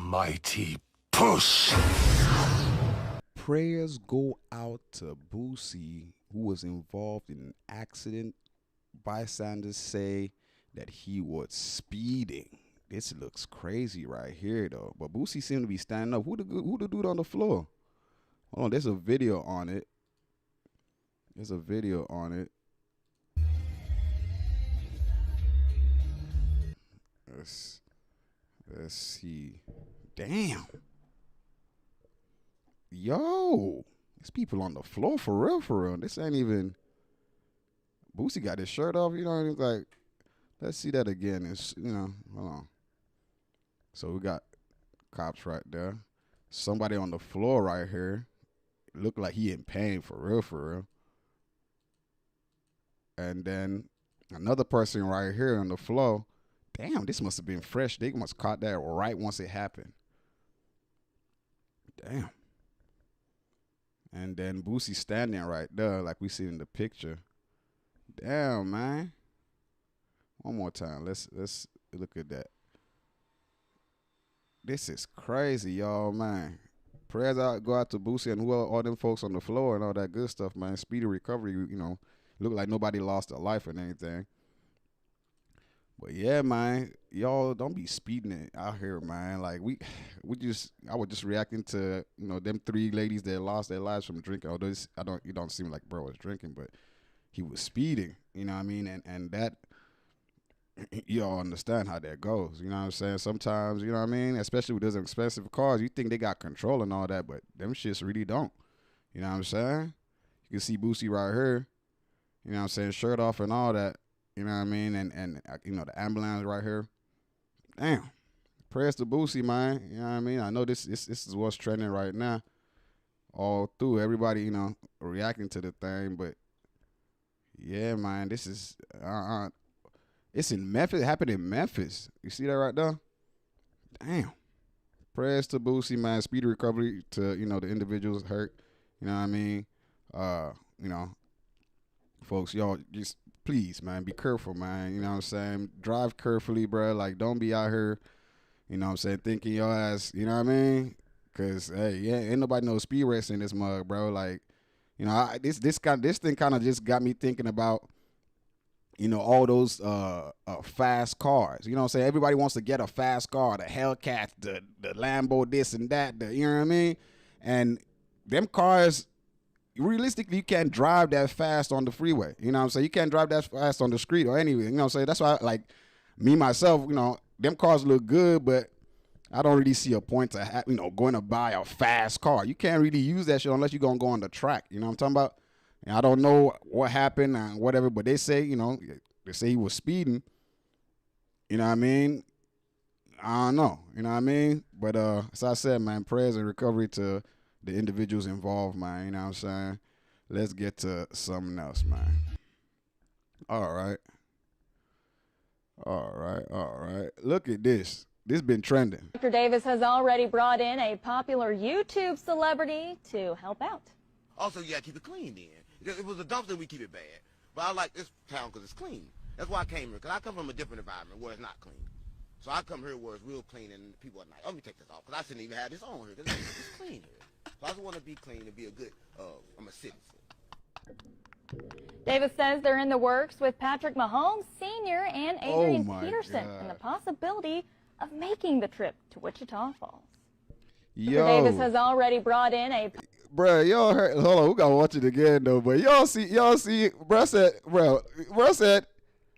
mighty push. Prayers go out to Boosie, who was involved in an accident. Bystanders say that he was speeding. This looks crazy right here, though. But Boosie seemed to be standing up. Who the dude on the floor? Hold on, there's a video on it. There's a video on it. Let's see. Damn. Yo, there's people on the floor for real. This ain't even. Boosie got his shirt off. You know, it's like, let's see that again. It's, hold on. So we got cops right there. Somebody on the floor right here. Look like he in pain for real. And then another person right here on the floor. Damn, this must have been fresh. They must have caught that right once it happened. Damn. And then Boosie standing right there like we see in the picture. Damn, man. One more time. Let's look at that. This is crazy, y'all, man. Prayers go out to Boosie and all them folks on the floor and all that good stuff, man. Speedy recovery, look like nobody lost their life or anything. But yeah, man, y'all don't be speeding out here, man. Like I was just reacting to, them three ladies that lost their lives from drinking. Although it don't seem like bro was drinking, but he was speeding, you know what I mean? And that, y'all understand how that goes, you know what I'm saying? Sometimes, you know what I mean? Especially with those expensive cars, you think they got control and all that, but them shits really don't. You know what I'm saying? You can see Boosie right here, you know what I'm saying? Shirt off and all that, you know what I mean? And the ambulance right here. Damn. Prayers to Boosie, man. You know what I mean? I know this is what's trending right now. All through, everybody, reacting to the thing, but yeah, man, this is it's in Memphis. It happened in Memphis. You see that right there? Damn. Prayers to Boosie, man. Speedy recovery to, the individuals hurt. You know what I mean? Folks, y'all just please, man, be careful, man. You know what I'm saying? Drive carefully, bro. Like, don't be out here, you know what I'm saying, thinking your ass, you know what I mean? Because, hey, yeah, ain't nobody no speed race in this mug, bro. Like, this thing kind of just got me thinking about, all those fast cars. You know what I'm saying? Everybody wants to get a fast car, the Hellcat, the Lambo, this and that, you know what I mean? And them cars, realistically, you can't drive that fast on the freeway. You know what I'm saying? You can't drive that fast on the street or anywhere. You know what I'm saying? That's why, like, me, myself, them cars look good, but I don't really see a point to, going to buy a fast car. You can't really use that shit unless you're going to go on the track. You know what I'm talking about? And I don't know what happened and whatever, but they say, they say he was speeding. You know what I mean? I don't know. You know what I mean? But as I said, man, prayers and recovery to the individuals involved, man. You know what I'm saying? Let's get to something else, man. All right. Look at this. This been trending. Dr. Davis has already brought in a popular YouTube celebrity to help out. Also, you gotta keep it clean then. It was a dumpster, we keep it bad. But I like this town because it's clean. That's why I came here, because I come from a different environment where it's not clean. So I come here where it's real clean and people are nice. Let me take this off, because I shouldn't even have this on here, because it's clean here. So I just want to be clean and be a good, I'm a citizen. Davis says they're in the works with Patrick Mahomes Sr. and Adrian Peterson and the possibility of making the trip to Wichita Falls. Yo. Dr. Davis has already brought in a... Bruh, y'all heard, hold on, we gotta watch it again though, but y'all see, bruh said,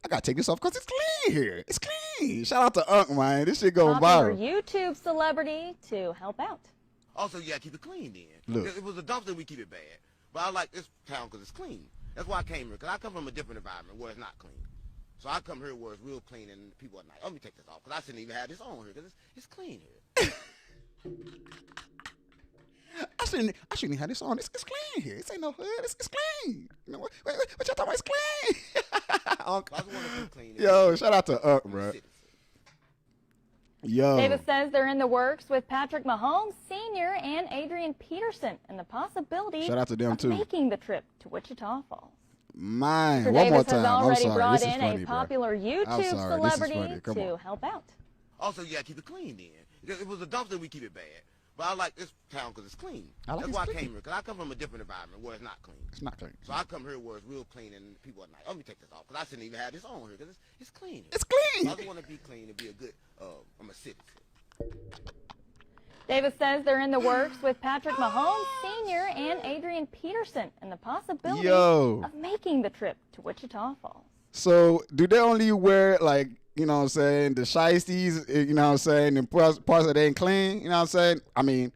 I gotta take this off because it's clean here. It's clean. Shout out to Unc, man. This shit going viral. YouTube celebrity to help out. Also, you gotta keep it clean then. Look. It was a dumpster, we keep it bad. But I like this town because it's clean. That's why I came here, because I come from a different environment where it's not clean. So I come here where it's real clean and people are nice. Let me take this off, because I shouldn't even have this on here, because it's clean here. I shouldn't have this on. It's clean here. This ain't no hood. It's clean. What y'all talking about? It's clean. I just want to be clean. Yo, shout out to Unc, bro. Yo. Davis says they're in the works with Patrick Mahomes Sr. and Adrian Peterson and the possibility shout out to them of too. making the trip to Wichita Falls. Mine. Dr. One Davis more time. has already I'm sorry. brought This is in funny, a popular bro. YouTube I'm sorry. celebrity Come to on. help out. Also, you gotta keep it clean then. It was a dumpster, we keep it bad. But I like this town because it's clean. That's why I came here, because I come from a different environment where it's not clean. It's not clean. So I come here where it's real clean and people are nice. Let me take this off, because I shouldn't even have this on here, because it's clean. It's clean. I just want to be clean and be a good, I'm a citizen. Davis says they're in the works with Patrick Mahomes Sr. and Adrian Peterson and the possibility of making the trip to Wichita Falls. So do they only wear, like, you know what I'm saying, the shiesties, you know what I'm saying, and parts that ain't clean, you know what I'm saying? I mean,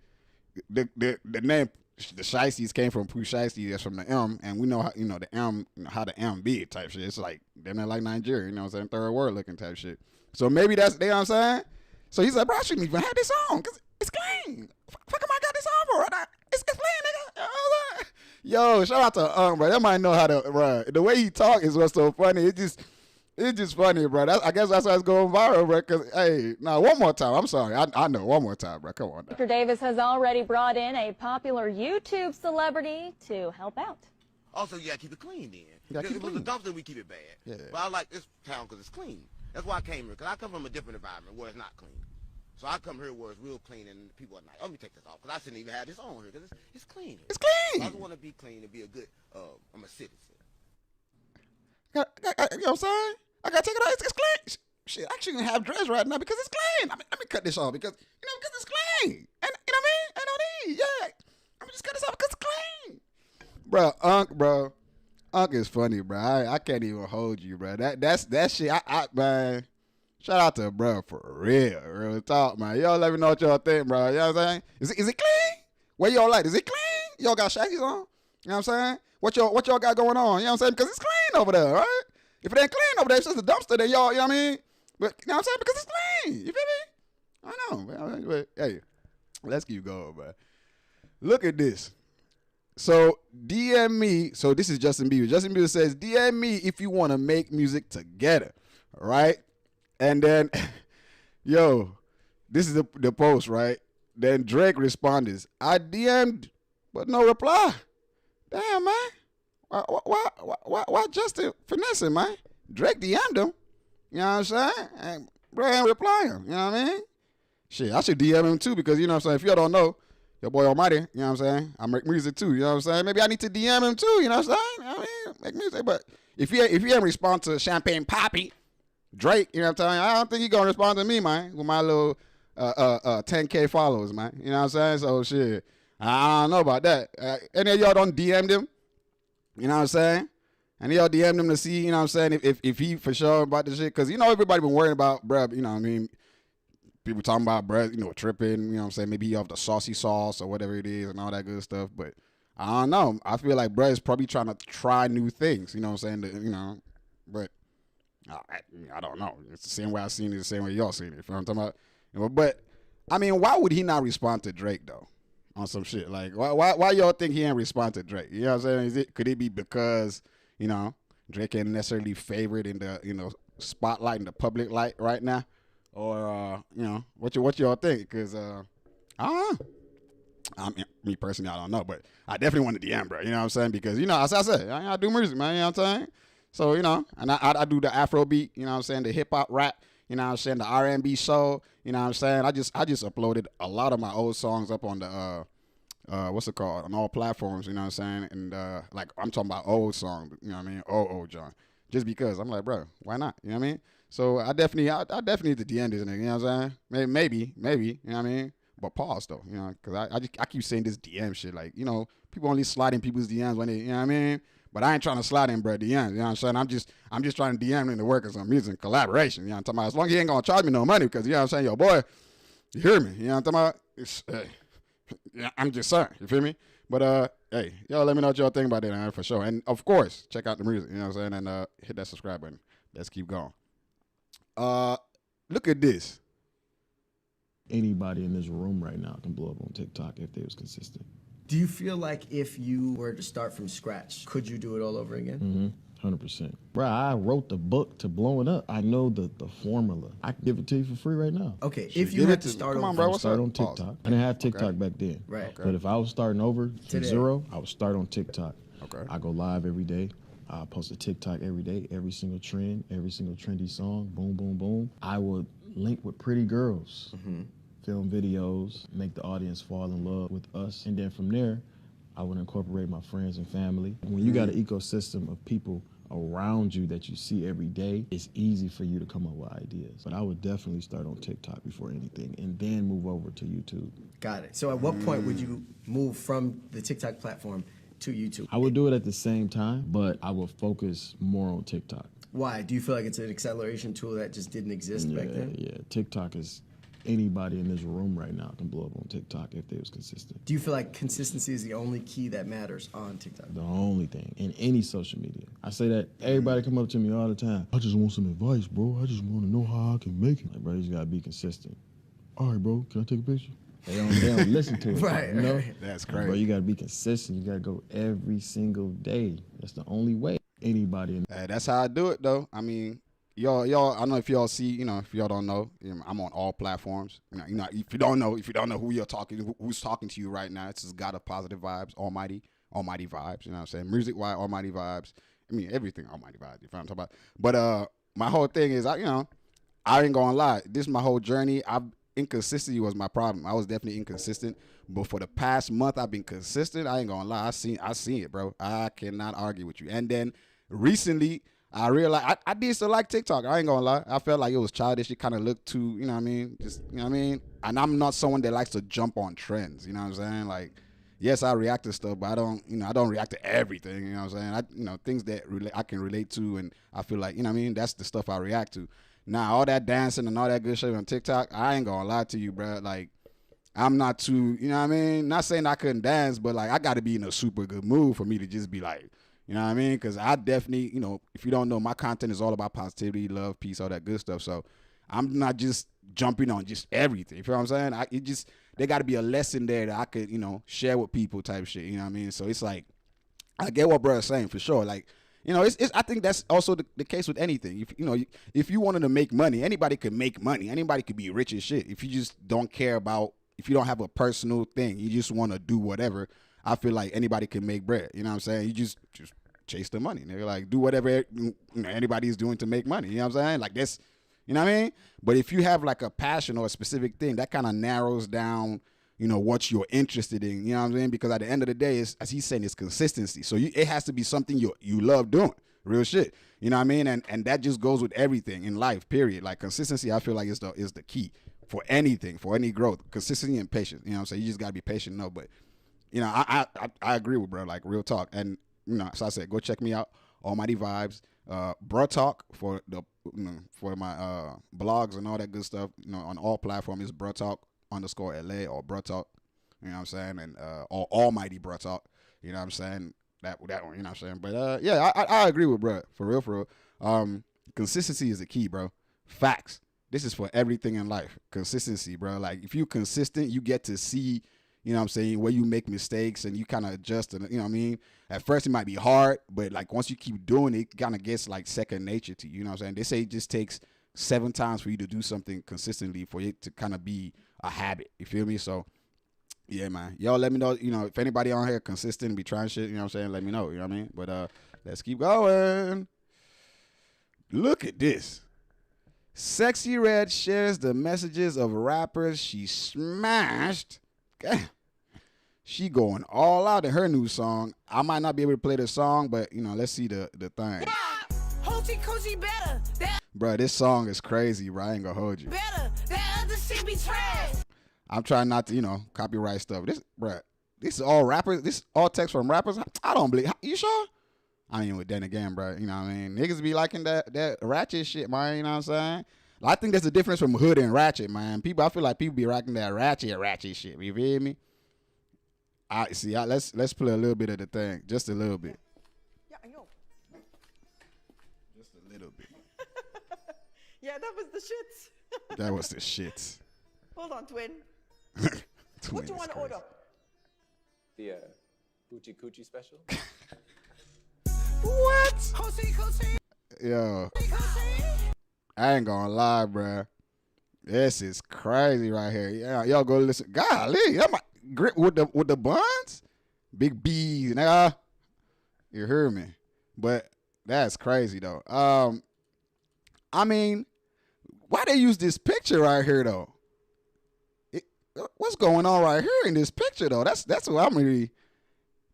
the name, the shiesties came from Pooh Shiesty, that's from the M, and we know how, you know, the M, how the M be type shit. It's like, they're not like Nigeria, you know what I'm saying, third world looking type shit. So maybe that's, you know what I'm saying? So he's like, bro, I shouldn't even have this on, because it's clean. Fuck am I got this on for? It's clean, nigga. You know what I'm saying? Yo, shout out to bro. That might know how to, bro. The way he talk is what's so funny. It's just funny, bro. I guess that's why it's going viral, bro. Because, hey, now one more time. I'm sorry. I know. One more time, bro. Come on now. Mr. Davis has already brought in a popular YouTube celebrity to help out. Also, you gotta keep it clean then. It was a dumpster, we keep it bad. Yeah. But I like this town because it's clean. That's why I came here, because I come from a different environment where it's not clean. So I come here where it's real clean and people are nice. Let me take this off, because I shouldn't even have this on here, because it's clean. It's clean. I just want to be clean and be a good, I'm a citizen. You know what I'm saying? I got to take it off. It's clean. Shit, I shouldn't have dress right now because it's clean. Let me cut this off because, you know, because it's clean. And, you know what I mean? I don't need, yeah. I'm just cut this off because it's clean. Bro. Unc is funny, bro. I can't even hold you, bro. That shit, man. Shout out to bro for real talk, man. Y'all let me know what y'all think, bro. You know what I'm saying? Is it clean? What y'all like? Is it clean? Y'all got shaggies on? You know what I'm saying? What y'all got going on? You know what I'm saying? Because it's clean over there, right? If it ain't clean over there, it's just a dumpster. Then y'all, you know what I mean? But you know what I'm saying? Because it's clean. You feel me? I know, man. But, hey, let's keep going, man. Look at this. So DM me. So this is Justin Bieber. Justin Bieber says, DM me if you want to make music together, right? And then, yo, this is the post, right? Then Drake responded, I DM'd, but no reply. Damn, man. Why Justin finessing, man? Drake DM'd him. You know what I'm saying? And bro ain't replying. You know what I mean? Shit, I should DM him too because, you know what I'm saying? If y'all don't know, your boy Almighty, you know what I'm saying? I make music too, you know what I'm saying? Maybe I need to DM him too, you know what I'm saying? You know what I mean? Make music. But if he ain't respond to Champagne Poppy, Drake, you know what I'm telling you? I don't think he gonna respond to me, man, with my little 10K followers, man. You know what I'm saying? So shit, I don't know about that. Any of y'all don't DM them? You know what I'm saying? And y'all DM them to see, you know what I'm saying, if he for sure about this shit. Because, you know, everybody been worrying about, bruh, you know what I mean? People talking about, bruh, you know, tripping, you know what I'm saying? Maybe he off the saucy sauce or whatever it is and all that good stuff. But I don't know. I feel like bruh is probably trying to try new things, you know what I'm saying? You know, but I don't know. It's the same way I seen it, the same way y'all seen it. You know what I'm talking about? You know, but, I mean, why would he not respond to Drake, though? On some shit. Like, why y'all think he ain't respond to Drake? You know what I'm saying? Could it be because, you know, Drake ain't necessarily favored in the, you know, spotlight in the public light right now? Or, you know, what y'all think? Because, I don't know. I mean, me personally, I don't know. But I definitely want to DM, bro. You know what I'm saying? Because, you know, as I said, I do music, man. You know what I'm saying? So, you know, and I do the Afrobeat, you know what I'm saying? The hip-hop rap, you know what I'm saying? The R&B soul, you know what I'm saying? I just uploaded a lot of my old songs up on the, what's it called? On all platforms, you know what I'm saying? And, like, I'm talking about old songs, you know what I mean? Old John. Just because. I'm like, bro, why not? You know what I mean? So I definitely need to DM this nigga, you know what I'm saying? Maybe, you know what I mean? But pause, though, you know, because I keep saying this DM shit. Like, you know, people only slide in people's DMs when they, you know what I mean? But I ain't trying to slide in, bro, DMs, you know what I'm saying? I'm just trying to DM him to work on some music collaboration, you know what I'm talking about? As long as he ain't going to charge me no money, because, you know what I'm saying? Yo, boy, you hear me? You know what I'm talking about? Yeah, I'm just saying, you feel me? But, hey, y'all let me know what y'all think about that, for sure. And, of course, check out the music, you know what I'm saying? And hit that subscribe button. Let's keep going. Look at this. Anybody in this room right now can blow up on TikTok if they was consistent. Do you feel like if you were to start from scratch, could you do it all over again? 100%. Bro, I wrote the book to blowing up. I know the formula. I can give it to you for free right now. Okay, if you had to start over. Come on, bro, what's up? Start on TikTok. I didn't have TikTok back then. Right. Okay. But if I was starting over from zero, I would start on TikTok. Okay. I go live every day. I post a TikTok every day, every single trend, every single trendy song, boom, boom, boom. I would link with pretty girls, film videos, make the audience fall in love with us. And then from there, I would incorporate my friends and family. When you got an ecosystem of people around you that you see every day, it's easy for you to come up with ideas. But I would definitely start on TikTok before anything and then move over to YouTube. Got it. So at what point would you move from the TikTok platform to YouTube? I would do it at the same time, but I would focus more on TikTok. Why? Do you feel like it's an acceleration tool that just didn't exist back then? Yeah, TikTok is, anybody in this room right now can blow up on TikTok if they was consistent. Do you feel like consistency is the only key that matters on TikTok? The only thing in any social media. I say that everybody come up to me all the time. I just want some advice, bro. I just want to know how I can make it. Like, bro, you just gotta be consistent. All right, bro, can I take a picture? They don't listen to it. Right, you know? right. That's Like, crazy. bro, you gotta be consistent. You gotta go every single day. That's the only way. Anybody in That's how I do it, though. I mean, y'all. I don't know if y'all see. If y'all don't know, I'm on all platforms. If you don't know who you're talking, who's talking to you right now, it's just God of positive vibes, Almighty vibes. You know what I'm saying? Music wise, Almighty vibes. I mean, everything Almighty vibes. You know what I'm talking about? But my whole thing is, I ain't gonna lie. This is my whole journey. Inconsistency was my problem. I was definitely inconsistent. But for the past month, I've been consistent. I ain't gonna lie. I seen it, bro. I cannot argue with you. And then recently, I realized I did still like TikTok. I ain't gonna lie. I felt like it was childish. It kind of looked too, you know what I mean? Just, you know what I mean? And I'm not someone that likes to jump on trends. You know what I'm saying? Like, yes, I react to stuff, but I don't react to everything. You know what I'm saying? Things that I can relate to, and I feel like, you know what I mean? That's the stuff I react to. Now, all that dancing and all that good shit on TikTok, I ain't gonna lie to you, bro. Like, I'm not too, you know what I mean? Not saying I couldn't dance, but like, I got to be in a super good mood for me to just be like, you know what I mean? Because I definitely, if you don't know, my content is all about positivity, love, peace, all that good stuff. So I'm not just jumping on just everything. You feel what I'm saying? There got to be a lesson there that I could, share with people type shit. You know what I mean? So it's like, I get what brother's saying for sure. Like, I think that's also the case with anything. If you wanted to make money, anybody could make money. Anybody could be rich as shit. If you just don't care about, if you don't have a personal thing, you just want to do whatever, I feel like anybody can make bread. You know what I'm saying? You just chase the money. They're like, do whatever anybody's doing to make money. You know what I'm saying? Like, that's, you know what I mean? But if you have like a passion or a specific thing, that kind of narrows down, what you're interested in. You know what I'm saying? Because at the end of the day, as he's saying, it's consistency. So it has to be something you love doing. Real shit. You know what I mean? And that just goes with everything in life, period. Like, consistency, I feel like is the key for anything, for any growth. Consistency and patience. You know what I'm saying? You just got to be patient, but I agree with bro, like, real talk. And, so I said, go check me out, Almighty Vibes, Bro Talk for for my blogs and all that good stuff, on all platforms. It's Bro Talk _LA or Bro Talk, you know what I'm saying? And or Almighty Bro Talk, you know what I'm saying? That one, you know what I'm saying? But yeah, I agree with bro, for real. Consistency is the key, bro. Facts. This is for everything in life. Consistency, bro. Like, if you consistent, you get to see, you know what I'm saying, where you make mistakes and you kind of adjust. And, you know what I mean? At first, it might be hard, but, like, once you keep doing it, it kind of gets, like, second nature to you. You know what I'm saying? They say it just takes 7 times for you to do something consistently for it to kind of be a habit. You feel me? So, yeah, man. Y'all let me know, if anybody on here consistent, be trying shit, you know what I'm saying? Let me know, you know what I mean? But let's keep going. Look at this. Sexyy Red shares the messages of rappers she smashed. Damn. She going all out in her new song. I might not be able to play the song, but, let's see the thing. Hoochie coochie better. Bruh, this song is crazy, bro. I ain't gonna hold you. Better. That other shit be trash. I'm trying not to, copyright stuff. This is all rappers. This is all text from rappers. I don't believe. You sure? I mean, with then again, bro, you know what I mean? Niggas be liking that ratchet shit, man, you know what I'm saying? I think there's a difference from hood and ratchet, man. I feel like people be rocking that ratchet shit. You feel me? Let's play a little bit of the thing. Just a little bit. Yeah, I know. Just a little bit. Yeah, that was the shits. That was the shits. Hold on, twin. Twin What do you is want to crazy. order? The Hoochie Coochie special. What? Hoochie coochie. Yo, Coochie. I ain't gonna lie, bruh. This is crazy right here. Yeah, y'all go listen. Golly, that my grip with the buns, big B's, nigga. You heard me, but that's crazy though. I mean, why they use this picture right here though? What's going on right here in this picture though? That's what I'm really,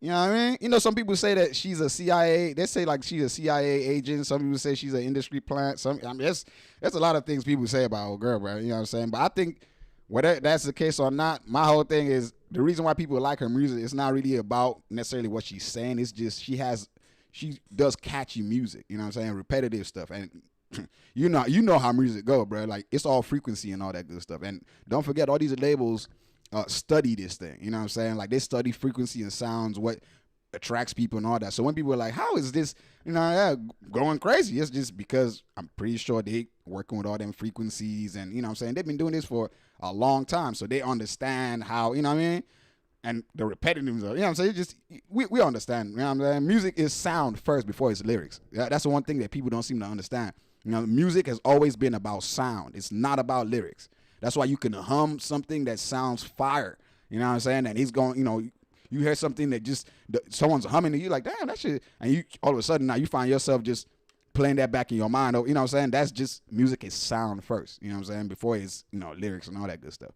you know what I mean? You know, some people say that she's a CIA. They say like she's a CIA agent. Some people say she's an industry plant. I mean, there's a lot of things people say about old girl, bro. You know what I'm saying? But I think whether that's the case or not, my whole thing is the reason why people like her music. It's not really about necessarily what she's saying. It's just she does catchy music. You know what I'm saying? Repetitive stuff. And you know how music go, bro. Like it's all frequency and all that good stuff. And don't forget, all these labels study this thing. You know what I'm saying? Like they study frequency and sounds, what attracts people and all that. So when people are like, how is this, going crazy? It's just because I'm pretty sure they working with all them frequencies and, you know what I'm saying? They've been doing this for a long time. So they understand how, you know what I mean? And the repetitiveness of, you know what I'm saying? Just, we understand, you know what I'm saying? Music is sound first before it's lyrics. That's the one thing that people don't seem to understand. You know, music has always been about sound. It's not about lyrics. That's why you can hum something that sounds fire. You know what I'm saying? And he's going, you hear something that just, someone's humming and you're like, damn, that shit. And you, all of a sudden now you find yourself just playing that back in your mind. You know what I'm saying? That's just, music is sound first. You know what I'm saying? Before it's, lyrics and all that good stuff.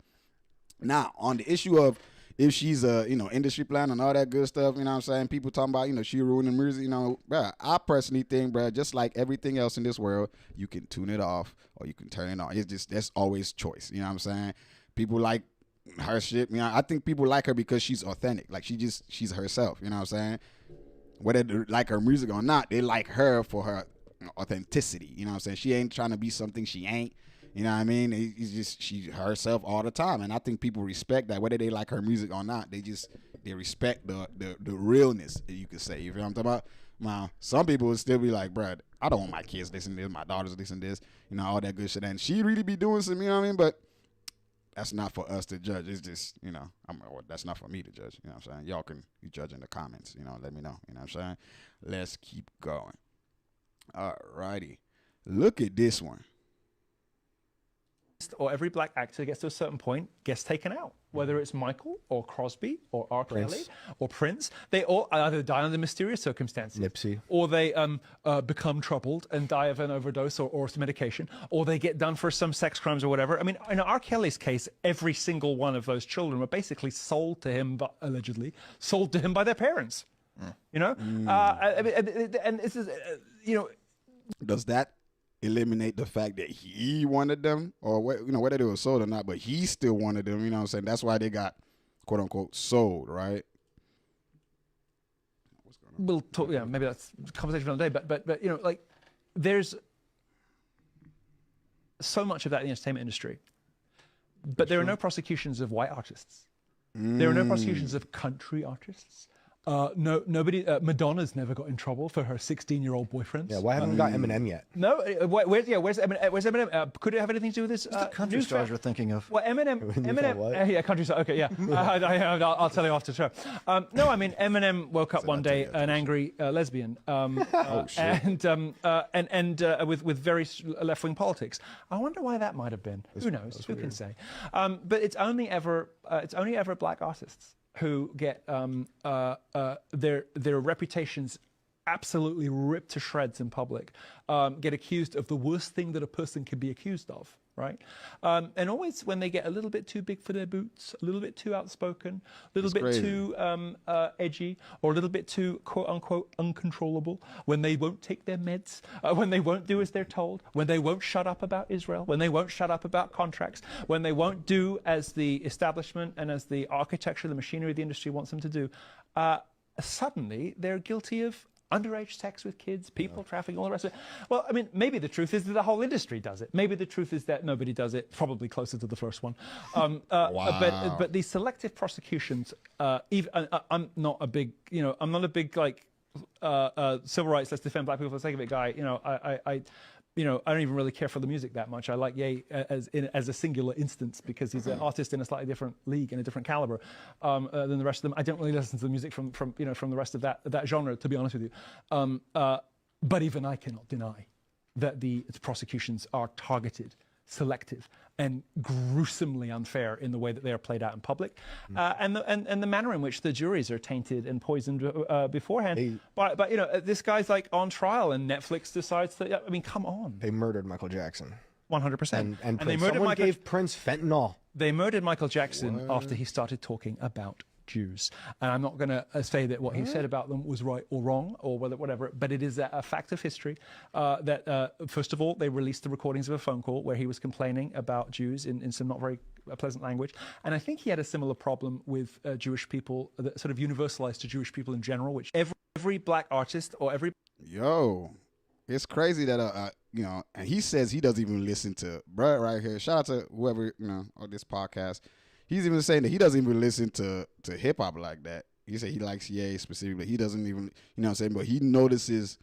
Now, on the issue of if she's a, industry plan and all that good stuff, you know what I'm saying? People talking about, she ruining music, bruh, I personally think, bruh, just like everything else in this world, you can tune it off or you can turn it on. It's just, that's always choice. You know what I'm saying? People like her shit. I think people like her because she's authentic. Like she's herself. You know what I'm saying? Whether they like her music or not, they like her for her authenticity. You know what I'm saying? She ain't trying to be something she ain't. You know what I mean? It's just she herself all the time, and I think people respect that, whether they like her music or not. They respect the realness, you could say. You feel what I'm talking about? Now, some people would still be like, "Bruh, I don't want my kids listening to this, my daughters listening to this, all that good shit." And she really be doing some, you know what I mean? But that's not for us to judge. It's just, that's not for me to judge. You know what I'm saying? Y'all can you judge in the comments. Let me know. You know what I'm saying? Let's keep going. All righty, look at this one. Or every black actor gets to a certain point, gets taken out. Whether it's Michael or Crosby or R. Kelly or Prince, they all either die under mysterious circumstances, Nipsey, or they become troubled and die of an overdose or some medication, or they get done for some sex crimes or whatever. I mean, in R. Kelly's case, every single one of those children were basically sold to him, allegedly sold to him by their parents. And this is, Does that eliminate the fact that he wanted them, or whether they were sold or not, but he still wanted them? You know what I'm saying? That's why they got quote unquote sold, right? What's going on? We'll talk. Yeah, maybe that's a conversation for another day. But like there's so much of that in the entertainment industry, but there are no prosecutions of white artists. There are no prosecutions of country artists. Nobody. Madonna's never got in trouble for her 16-year-old boyfriend. Yeah, why haven't we got Eminem yet? No, where's Eminem? Where's Eminem? Could it have anything to do with this? The country stars you're thinking of. Well, Eminem. Yeah, country star. Okay, yeah. I'll tell you after the show. No, I mean Eminem woke up one day an angry lesbian, and with very left-wing politics. I wonder why that might have been. Who knows? Who can say? But it's only ever black artists who get their reputations absolutely ripped to shreds in public, get accused of the worst thing that a person can be accused of, right? And always when they get a little bit too big for their boots, a little bit too outspoken, a little bit too edgy, or a little bit too quote-unquote uncontrollable, when they won't take their meds, when they won't do as they're told, when they won't shut up about Israel, when they won't shut up about contracts, when they won't do as the establishment and as the architecture, the machinery of the industry wants them to do, suddenly they're guilty of underage sex with kids, people trafficking, all the rest of it. Well, I mean, maybe the truth is that the whole industry does it. Maybe the truth is that nobody does it, probably closer to the first one. Wow. But these selective prosecutions, I'm not a big like civil rights, let's defend black people for the sake of it guy. I don't even really care for the music that much. I like Ye as a singular instance because he's an artist in a slightly different league and a different caliber than the rest of them. I don't really listen to the music from the rest of that genre, to be honest with you. But even I cannot deny that the prosecutions are targeted, selective, and gruesomely unfair in the way that they are played out in public, and the manner in which the juries are tainted and poisoned beforehand. But this guy's like on trial, and Netflix decides to. I mean, come on. They murdered Michael Jackson. 100%. And they Prince. murdered Someone Michael. gave Prince fentanyl. They murdered Michael Jackson after he started talking about Jews. And I'm not going to say that what he said about them was right or wrong or whatever, but it is a fact of history that, first of all, they released the recordings of a phone call where he was complaining about Jews in some not very pleasant language. And I think he had a similar problem with Jewish people that sort of universalized to Jewish people in general, which every black artist or every... Yo, it's crazy that, you know, and he says he doesn't even listen to, bruh, right here. Shout out to whoever, you know, on this podcast. He's even saying that he doesn't even listen to hip hop like that. He said he likes Ye specifically. He doesn't even, you know what I'm saying? But he notices,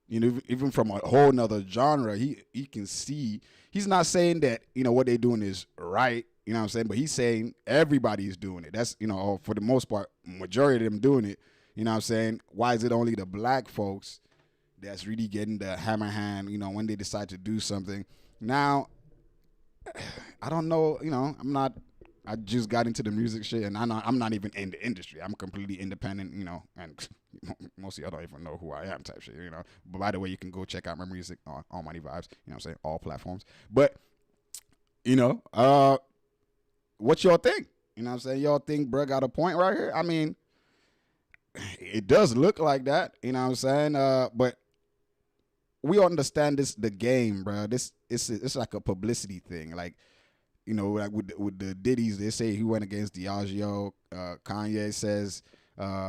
you know, even from a whole nother genre, he can see. He's not saying that, you know, what they're doing is right, you know what I'm saying? But he's saying everybody's doing it. That's, you know, or for the most part, majority of them doing it. You know what I'm saying? Why is it only the black folks that's really getting the hammer hand, you know, when they decide to do something? Now, I don't know, you know, I just got into the music shit, and I'm not even in the industry. I'm completely independent, you know, and most of y'all don't even know who I am type shit, you know. But by the way, you can go check out my music on All Money Vibes, you know what I'm saying, all platforms. But, you know, what y'all think? You know what I'm saying? Y'all think bruh got a point right here? I mean, it does look like that, you know what I'm saying? But we understand the game, bro. It's like a publicity thing, like, you know, like with the Diddy's, they say he went against Diageo. Kanye says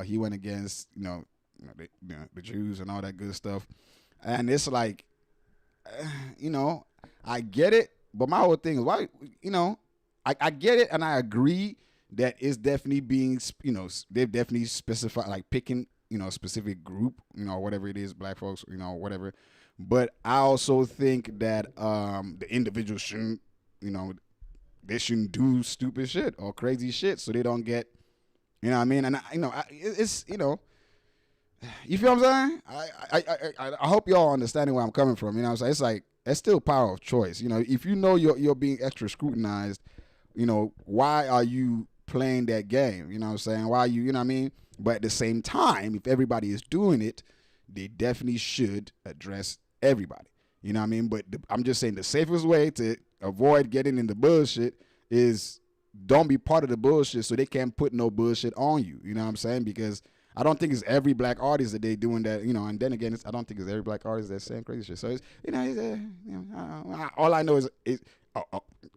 he went against, the Jews and all that good stuff. And it's like, you know, I get it, but my whole thing is why, you know, I get it and I agree that it's definitely being, you know, they've definitely specified, like picking, you know, a specific group, you know, whatever it is, black folks, you know, whatever. But I also think that the individuals shouldn't, you know, they shouldn't do stupid shit or crazy shit so they don't get, you know what I mean? And, it's, you know, you feel what I'm saying? I hope y'all understanding where I'm coming from. You know what I'm saying? It's like, it's still power of choice. You know, if you know you're being extra scrutinized, you know, why are you playing that game? You know what I'm saying? Why are you, you know what I mean? But at the same time, if everybody is doing it, they definitely should address everybody. You know what I mean? But I'm just saying the safest way to avoid getting in the bullshit is don't be part of the bullshit so they can't put no bullshit on you. You know what I'm saying? Because I don't think it's every black artist that they doing that, you know, and then again, I don't think it's every black artist that's saying crazy shit. So, it's, you know, all I know is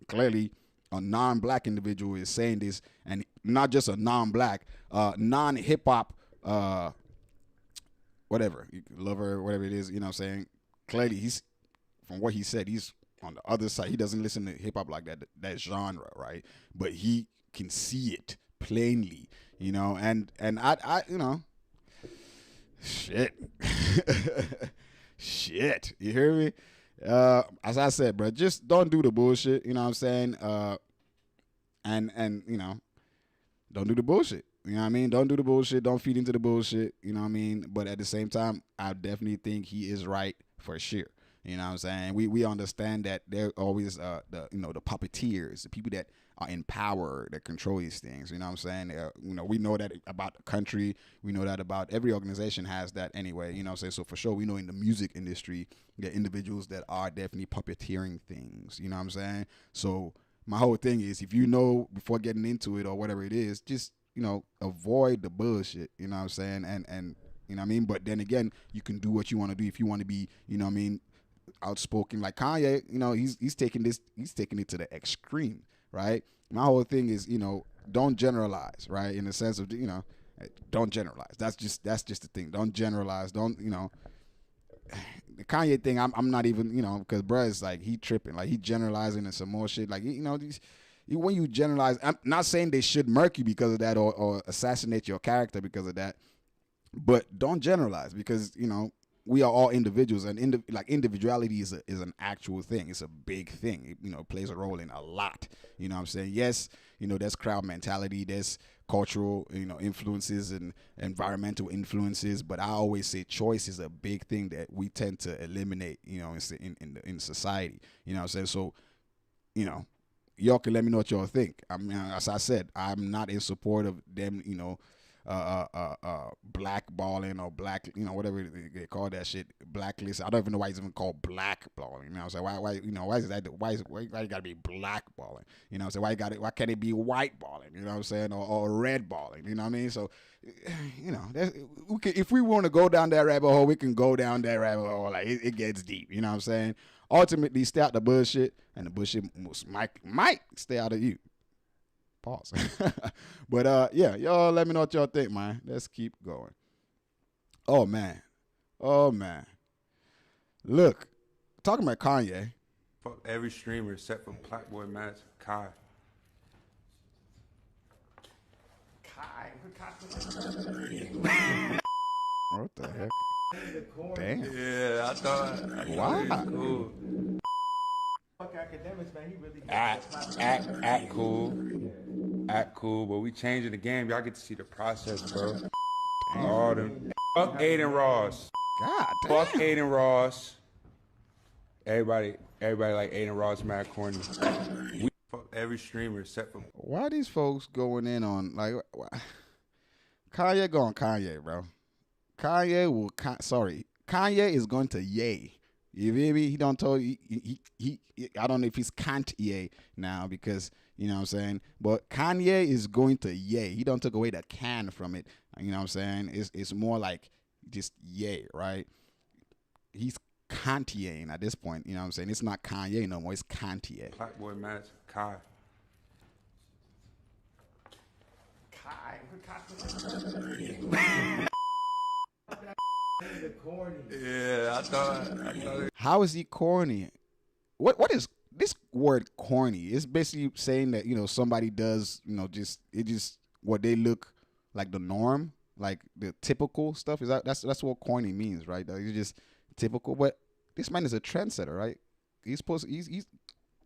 clearly a non-black individual is saying this, and not just a non-black, non-hip-hop, whatever, lover, whatever it is, you know what I'm saying? Clearly, he's, from what he said, he's on the other side. He doesn't listen to hip-hop like that genre, right? But he can see it plainly, you know, and I you know, shit. Shit, you hear me? As I said, bro, just don't do the bullshit, you know what I'm saying? And you know, don't do the bullshit. You know what I mean? Don't do the bullshit. Don't feed into the bullshit. You know what I mean? But at the same time, I definitely think he is right for sure. You know what I'm saying? We understand that there are always the puppeteers, the people that are in power, that control these things. You know what I'm saying? You know, we know that about the country. We know that about every organization has that anyway. You know what I'm saying? So for sure, we know in the music industry, there are individuals that are definitely puppeteering things. You know what I'm saying? So my whole thing is, if you know before getting into it or whatever it is, just, you know, avoid the bullshit. You know what I'm saying? And you know what I mean? But then again, you can do what you want to do if you want to be, you know what I mean, outspoken like Kanye. You know, he's taking it to the extreme, right? My whole thing is, you know, don't generalize, right? In the sense of, you know, don't generalize. That's just the thing. Don't generalize. Don't, you know, the Kanye thing, I'm not even, you know, because bruh is like, he tripping, like he generalizing and some more shit. Like, you know, when you generalize, I'm not saying they should murk you because of that or assassinate your character because of that, but don't generalize, because, you know, we are all individuals, and individuality is an actual thing. It's a big thing. It, you know, plays a role in a lot. You know what I'm saying? Yes, you know, there's crowd mentality, there's cultural, you know, influences and environmental influences, but I always say choice is a big thing that we tend to eliminate, you know, in society. You know what I'm saying? So, you know, y'all can let me know what y'all think. I mean, as I said, I'm not in support of them, you know, blackballing or black, whatever they call that shit, blacklist. I don't even know why it's even called blackballing. You know what I'm saying? Why is that? Why you gotta be blackballing? You know what I'm saying? Why can't it be whiteballing? You know what I'm saying? Or redballing? You know what I mean? So, if we want to go down that rabbit hole, we can go down that rabbit hole. Like it gets deep. You know what I'm saying? Ultimately, stay out the bullshit, and the bullshit might stay out of you. Pause. But yeah, y'all let me know what y'all think, man. Let's keep going. Oh man. Look, talking about Kanye. Fuck every streamer except for Blackboy Match, Kai. What the heck? Damn. Yeah, I thought Why? it was cool. Fuck academics, man. He really Act cool, but we changing the game. Y'all get to see the process, bro. All them. Fuck Aiden Ross. God damn. Fuck Aiden Ross. Everybody like Aiden Ross, mad corny. We fuck every streamer except for. Why these folks going in on like Kanye going Kanye, bro? Kanye is going to Ye. You feel me? He don't tell you. He I don't know if he's can't Ye now because you know what I'm saying. But Kanye is going to Ye. He don't take away the can from it. You know what I'm saying? It's more like just Ye, right? He's Kanye at this point. You know what I'm saying? It's not Kanye no more. It's Kanye. Blackboy Match, Kai. Yeah, I thought. How is he corny? What is this word corny? It's basically saying that somebody does just what they look like the norm, like the typical stuff. That's what corny means, right? It's just typical. But this man is a trendsetter, right? He's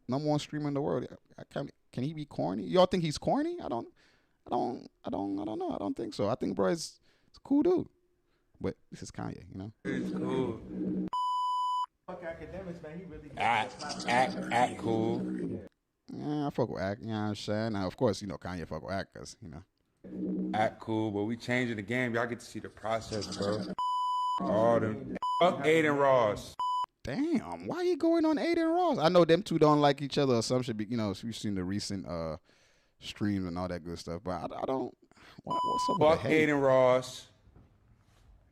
number one streamer in the world. Can he be corny? Y'all think he's corny? I don't know. I don't think so. I think bro is a cool dude. But this is Kanye, It's cool. fuck academics, man. He really Act cool. Yeah, I fuck with Act. You know what I'm saying? Now, of course, Kanye fuck with Act because, Act cool, but we changing the game. Y'all get to see the process, bro. All them. Fuck Aiden Ross. Damn, why you going on Aiden Ross? I know them two don't like each other or some should be, we've seen the recent streams and all that good stuff, but I don't. What's up Fuck with the hate? Aiden Ross.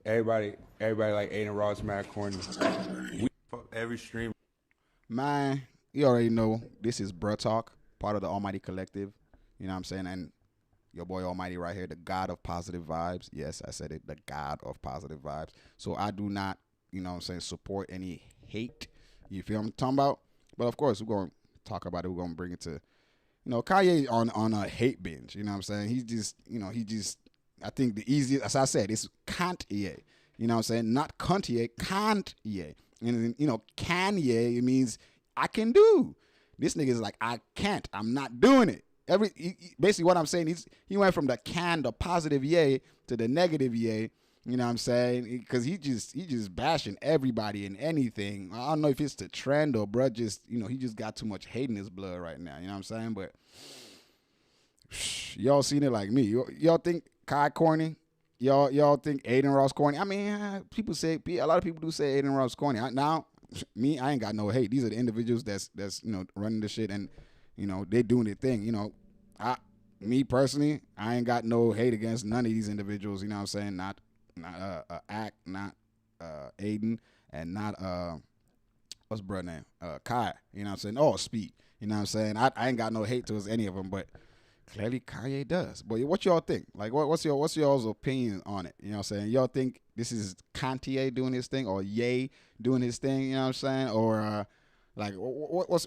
Everybody like Aiden Ross, mad corny. We fuck every stream. Man, you already know this is Bruh Talk, part of the Almighty Collective. You know what I'm saying? And your boy Almighty right here, the God of positive vibes. Yes, I said it, the God of positive vibes. So I do not, support any hate. You feel what I'm talking about? But of course, we're going to talk about it. We're going to bring it to, Kanye on a hate binge. You know what I'm saying? He's just, I think the easiest, as I said, is Kanye. You know what I'm saying? Not Kanye, Kanye. And Kanye, it means I can do. This nigga is like, I can't. I'm not doing it. Basically what I'm saying is he went from the positive yay to the negative yay. You know what I'm saying? Because he just bashing everybody and anything. I don't know if it's the trend or bruh he just got too much hate in his blood right now. You know what I'm saying? But y'all seen it like me. Y'all think Kai corny? Y'all think Aiden Ross corny? I mean, a lot of people do say Aiden Ross corny. I ain't got no hate. These are the individuals that's running the shit and they doing their thing. Me personally, I ain't got no hate against none of these individuals. You know what I'm saying? Not Act, not Aiden, and not what's bro name? Kai. You know what I'm saying? Oh, Speed. You know what I'm saying? I ain't got no hate towards any of them, but clearly Kanye does. But what y'all think? Like, what's y'all's opinion on it? You know what I'm saying? Y'all think this is Kanye doing his thing or Ye doing his thing? You know what I'm saying? Or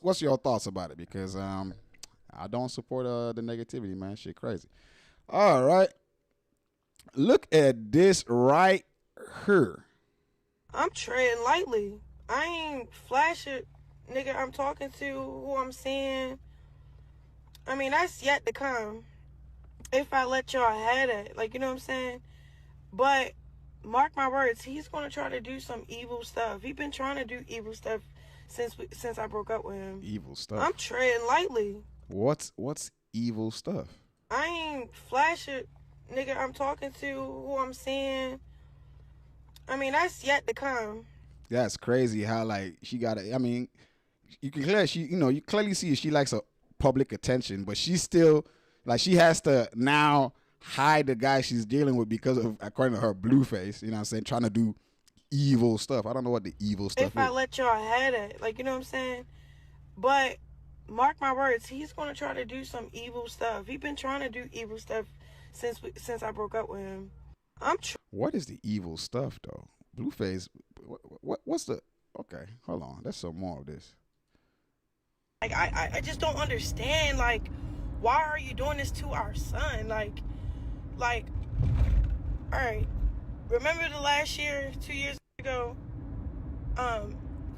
what's your thoughts about it? Because I don't support the negativity, man. Shit crazy. All right. Look at this right here. I'm treading lightly. I ain't flashing, nigga. I'm talking to who I'm seeing. I mean, that's yet to come. If I let y'all have it, you know what I'm saying? But mark my words, he's gonna try to do some evil stuff. He been trying to do evil stuff since I broke up with him. Evil stuff. I'm treading lightly. What's evil stuff? I ain't flashing, nigga I'm talking to, who I'm seeing. I mean, that's yet to come. That's crazy how like she got I mean, you can clearly you clearly see she likes a public attention, but she's still like she has to now hide the guy she's dealing with because of, according to her, blue face. You know what I'm saying? Trying to do evil stuff. I don't know what the evil stuff is. If I let y'all have it, like, you know what I'm saying? But mark my words, he's gonna try to do some evil stuff. He's been trying to do evil stuff since I broke up with him. What is the evil stuff though? Blueface. What's the? Okay, hold on. There's some more of this. Like I just don't understand. Like, why are you doing this to our son? Like, all right. Remember the last year, 2 years ago?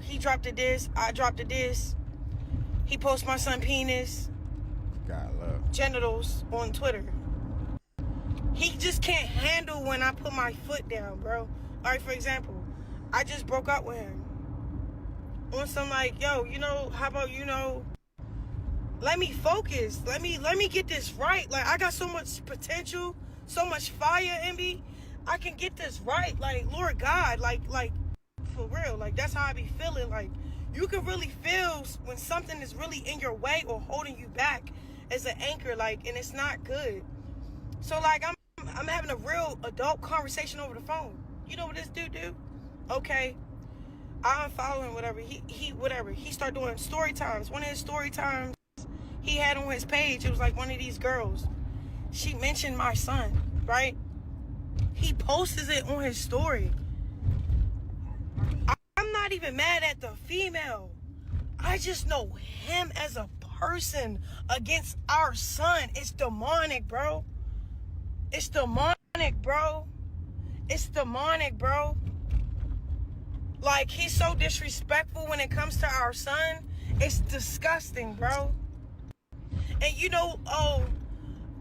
He dropped a diss. I dropped a diss. He posted my son penis, God love, genitals on Twitter. He just can't handle when I put my foot down, bro. All right, for example, I just broke up with him on some like, yo, how about, let me focus. Let me get this right. Like, I got so much potential, so much fire in me. I can get this right. Like, Lord God, like for real. Like, that's how I be feeling. Like, you can really feel when something is really in your way or holding you back as an anchor, like, and it's not good. So, like, I'm having a real adult conversation over the phone. You know what this dude do? Okay, I unfollow him, whatever. He started doing story times. One of his story times he had on his page, it was like one of these girls. She mentioned my son, right? He posts it on his story. I'm not even mad at the female. I just know him as a person against our son. It's demonic, bro. It's demonic, bro. It's demonic, bro. Like, he's so disrespectful when it comes to our son. It's disgusting, bro. And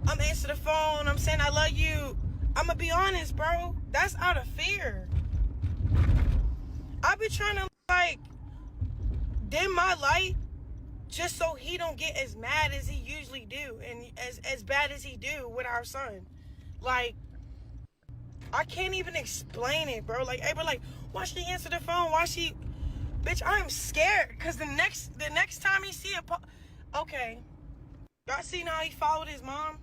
I'm answering the phone. I'm saying I love you. I'm going to be honest, bro. That's out of fear. I've been trying to, like, dim my light just so he don't get as mad as he usually do and as bad as he do with our son. Like, I can't even explain it, bro. Like, hey, but like, why she answer the phone? Why she? Bitch, I'm scared. Cause the next time he see okay. Y'all seen how he followed his mom?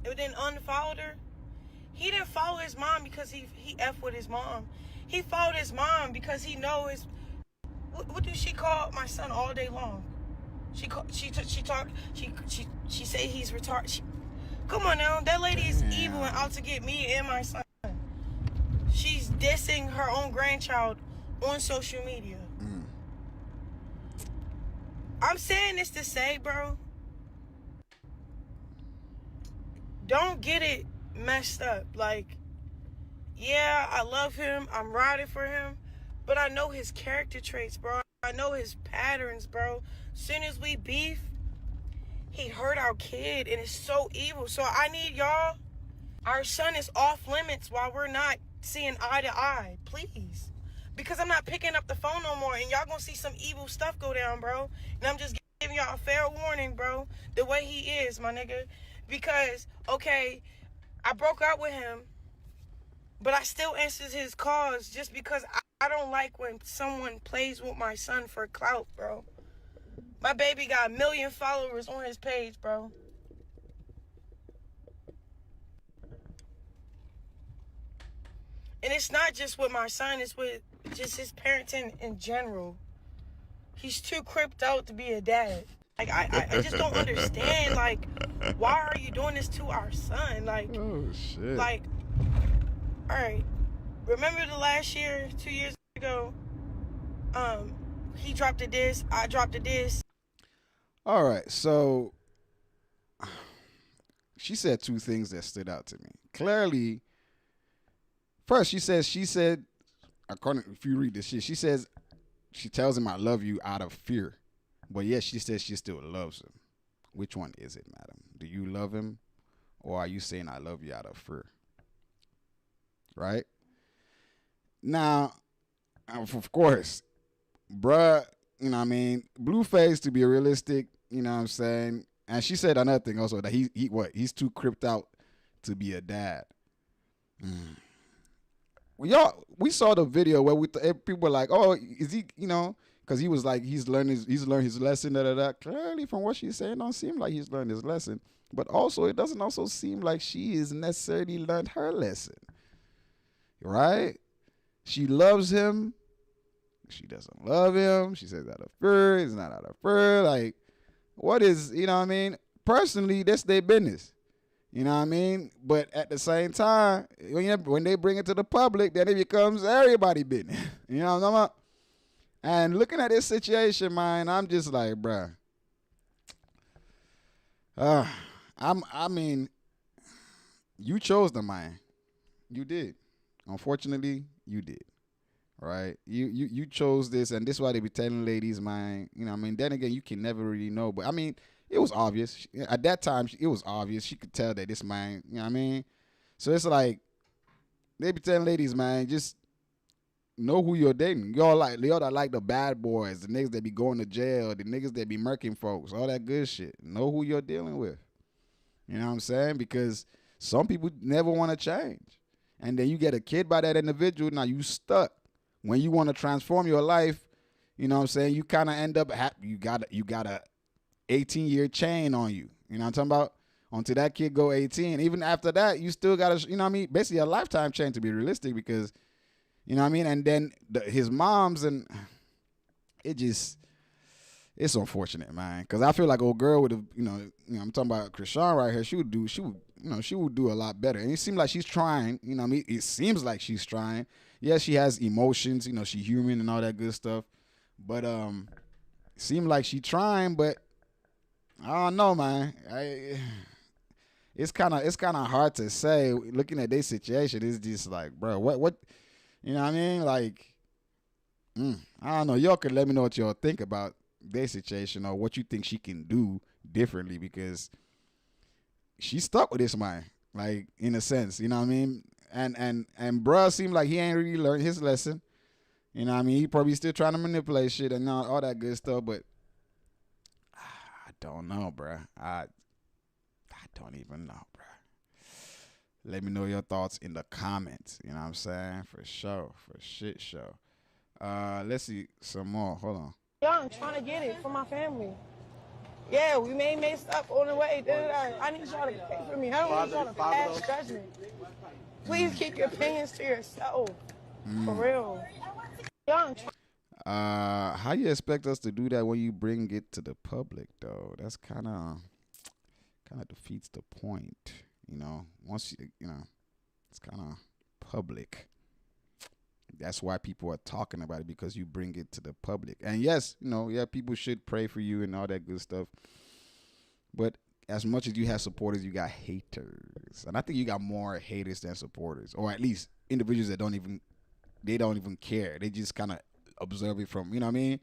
And then unfollowed her? He didn't follow his mom because he F with his mom. He followed his mom because he know his. What do she call my son all day long? She say he's retarded. Come on now, that lady is evil and out to get me and my son. She's dissing her own grandchild on social media. I'm saying this to say, bro, don't get it messed up. Like, yeah, I love him. I'm riding for him. But I know his character traits, bro. I know his patterns, bro. Soon as we beef, he hurt our kid, and it's so evil. So I need y'all. Our son is off limits while we're not seeing eye to eye, please. Because I'm not picking up the phone no more, and y'all gonna see some evil stuff go down, bro. And I'm just giving y'all a fair warning, bro. The way he is, my nigga. Because, okay, I broke up with him, but I still answered his calls just because I don't like when someone plays with my son for clout, bro. My baby got 1 million followers on his page, bro. And it's not just with my son, it's with just his parenting in general. He's too cripped out to be a dad. Like, I just don't understand, like, why are you doing this to our son? Like, oh, shit. Like, all right, remember the last year, 2 years ago, he dropped a diss, I dropped a diss. All right, so she said two things that stood out to me. Clearly, first she said, according, if you read this shit, she says she tells him I love you out of fear, but yes, she says she still loves him. Which one is it, madam? Do you love him, or are you saying I love you out of fear? Right? Now, of course, bruh, you know what I mean, Blueface, to be realistic, you know what I'm saying? And she said another thing also, that he's too cripped out to be a dad. Well, we saw the video where people were like, "Oh, is he?" You know, because he was like, he's learned his lesson. Clearly, from what she's saying, don't seem like he's learned his lesson. But also, it doesn't also seem like she has necessarily learned her lesson. Right? She loves him. She doesn't love him. She says out of fear. It's not out of fear. Like, what is, you know what I mean? Personally, that's their business. You know what I mean? But at the same time, when they bring it to the public, then it becomes everybody's business. You know what I'm talking about? And looking at this situation, man, I'm just like, bruh. I mean, you chose the man. You did. Unfortunately, you did. Right? You chose this, and this is why they be telling ladies, man, you know what I mean? Then again, you can never really know. But I mean, it was obvious. At that time, it was obvious. She could tell that this man, you know what I mean? So it's like, they be telling ladies, man, just know who you're dating. Y'all that like the bad boys, the niggas that be going to jail, the niggas that be murking folks, all that good shit. Know who you're dealing with. You know what I'm saying? Because some people never want to change. And then you get a kid by that individual, now you stuck. When you want to transform your life, you know what I'm saying, you kind of end up, you got a 18-year chain on you. You know what I'm talking about? Until that kid go 18. Even after that, you still got to, you know what I mean? Basically a lifetime chain to be realistic because, you know what I mean? And then his moms, and it's unfortunate, man. Because I feel like old girl would have, you know, I'm talking about Chrisean right here. She would do a lot better. And it seems like she's trying, you know what I mean? It seems like she's trying. Yes, she has emotions, you know, she's human and all that good stuff. But it seemed like she's trying, but I don't know, man. It's kind of hard to say. Looking at their situation, it's just like, bro, what, you know what I mean? Like, I don't know. Y'all could let me know what y'all think about their situation or what you think she can do differently because she's stuck with this man, like, in a sense, you know what I mean? And bruh seemed like he ain't really learned his lesson. You know what I mean? He probably still trying to manipulate shit and all that good stuff, but I don't know, bruh. I don't even know, bruh. Let me know your thoughts in the comments. You know what I'm saying? For sure. For shit show. Let's see some more. Hold on. Young, trying to get it for my family. Yeah, we may mess up on the way. I need y'all to pay for me. I don't want y'all to pass judgment. Please keep your opinions to yourself. For real. Young. How you expect us to do that when you bring it to the public, though? That's kind of defeats the point, you know. Once it's kind of public. That's why people are talking about it, because you bring it to the public. And yes, people should pray for you and all that good stuff. But as much as you have supporters, you got haters. And I think you got more haters than supporters, or at least individuals that don't even care. They just kind of observe it from, you know what I mean?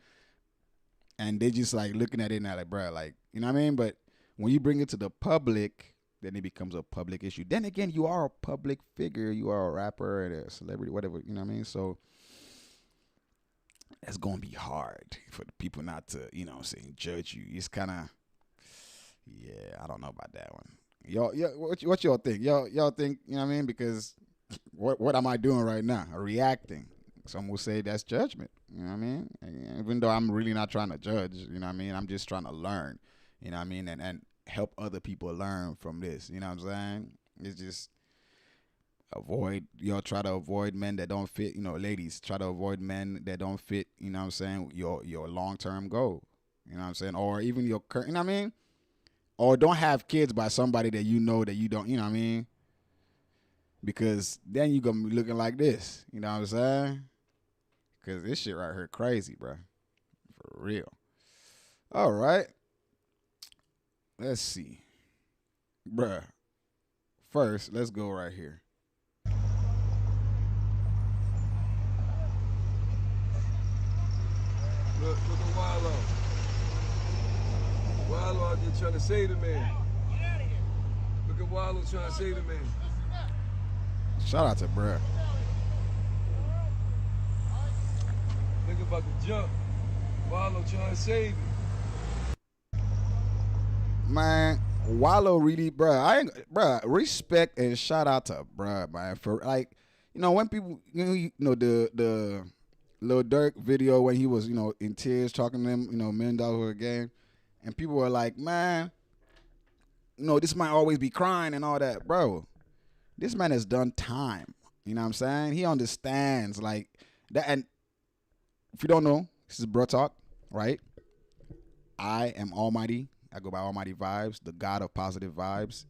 And they just like looking at it and like, bro, like, you know what I mean? But when you bring it to the public, then it becomes a public issue. Then again, you are a public figure. You are a rapper and a celebrity, whatever, you know what I mean? So that's going to be hard for the people not to, you know what I'm saying, judge you. It's kind of, yeah, I don't know about that one. What y'all think? Y'all think, you know what I mean? Because what am I doing right now? Reacting. Some will say that's judgment, you know what I mean? Even though I'm really not trying to judge, you know what I mean? I'm just trying to learn, you know what I mean? And help other people learn from this, you know what I'm saying? It's just try to avoid men that don't fit, ladies, try to avoid men that don't fit, you know what I'm saying, your long-term goal, you know what I'm saying? Or even your current, you know what I mean? Or don't have kids by somebody that you know that you don't, you know what I mean? Because then you're going to be looking like this, you know what I'm saying? Because this shit right here crazy, bro. For real. All right. Let's see. Bruh. First, let's go right here. Look at Wallo. Wallo out there trying to save the man. Look at Wallo trying to save the man. Shout out to bruh. Nigga about to jump. Wallo trying to save him. Man, Wallo really, bruh, respect and shout out to bruh, man, for like, when people, the Lil Durk video when he was, in tears talking to them, $1 million for a game, and people were like, man, this might always be crying and all that, bro. This man has done time. You know what I'm saying? He understands like that. And if you don't know, this is Bro Talk, right? I am Almighty. I go by Almighty Vibes, the God of positive vibes.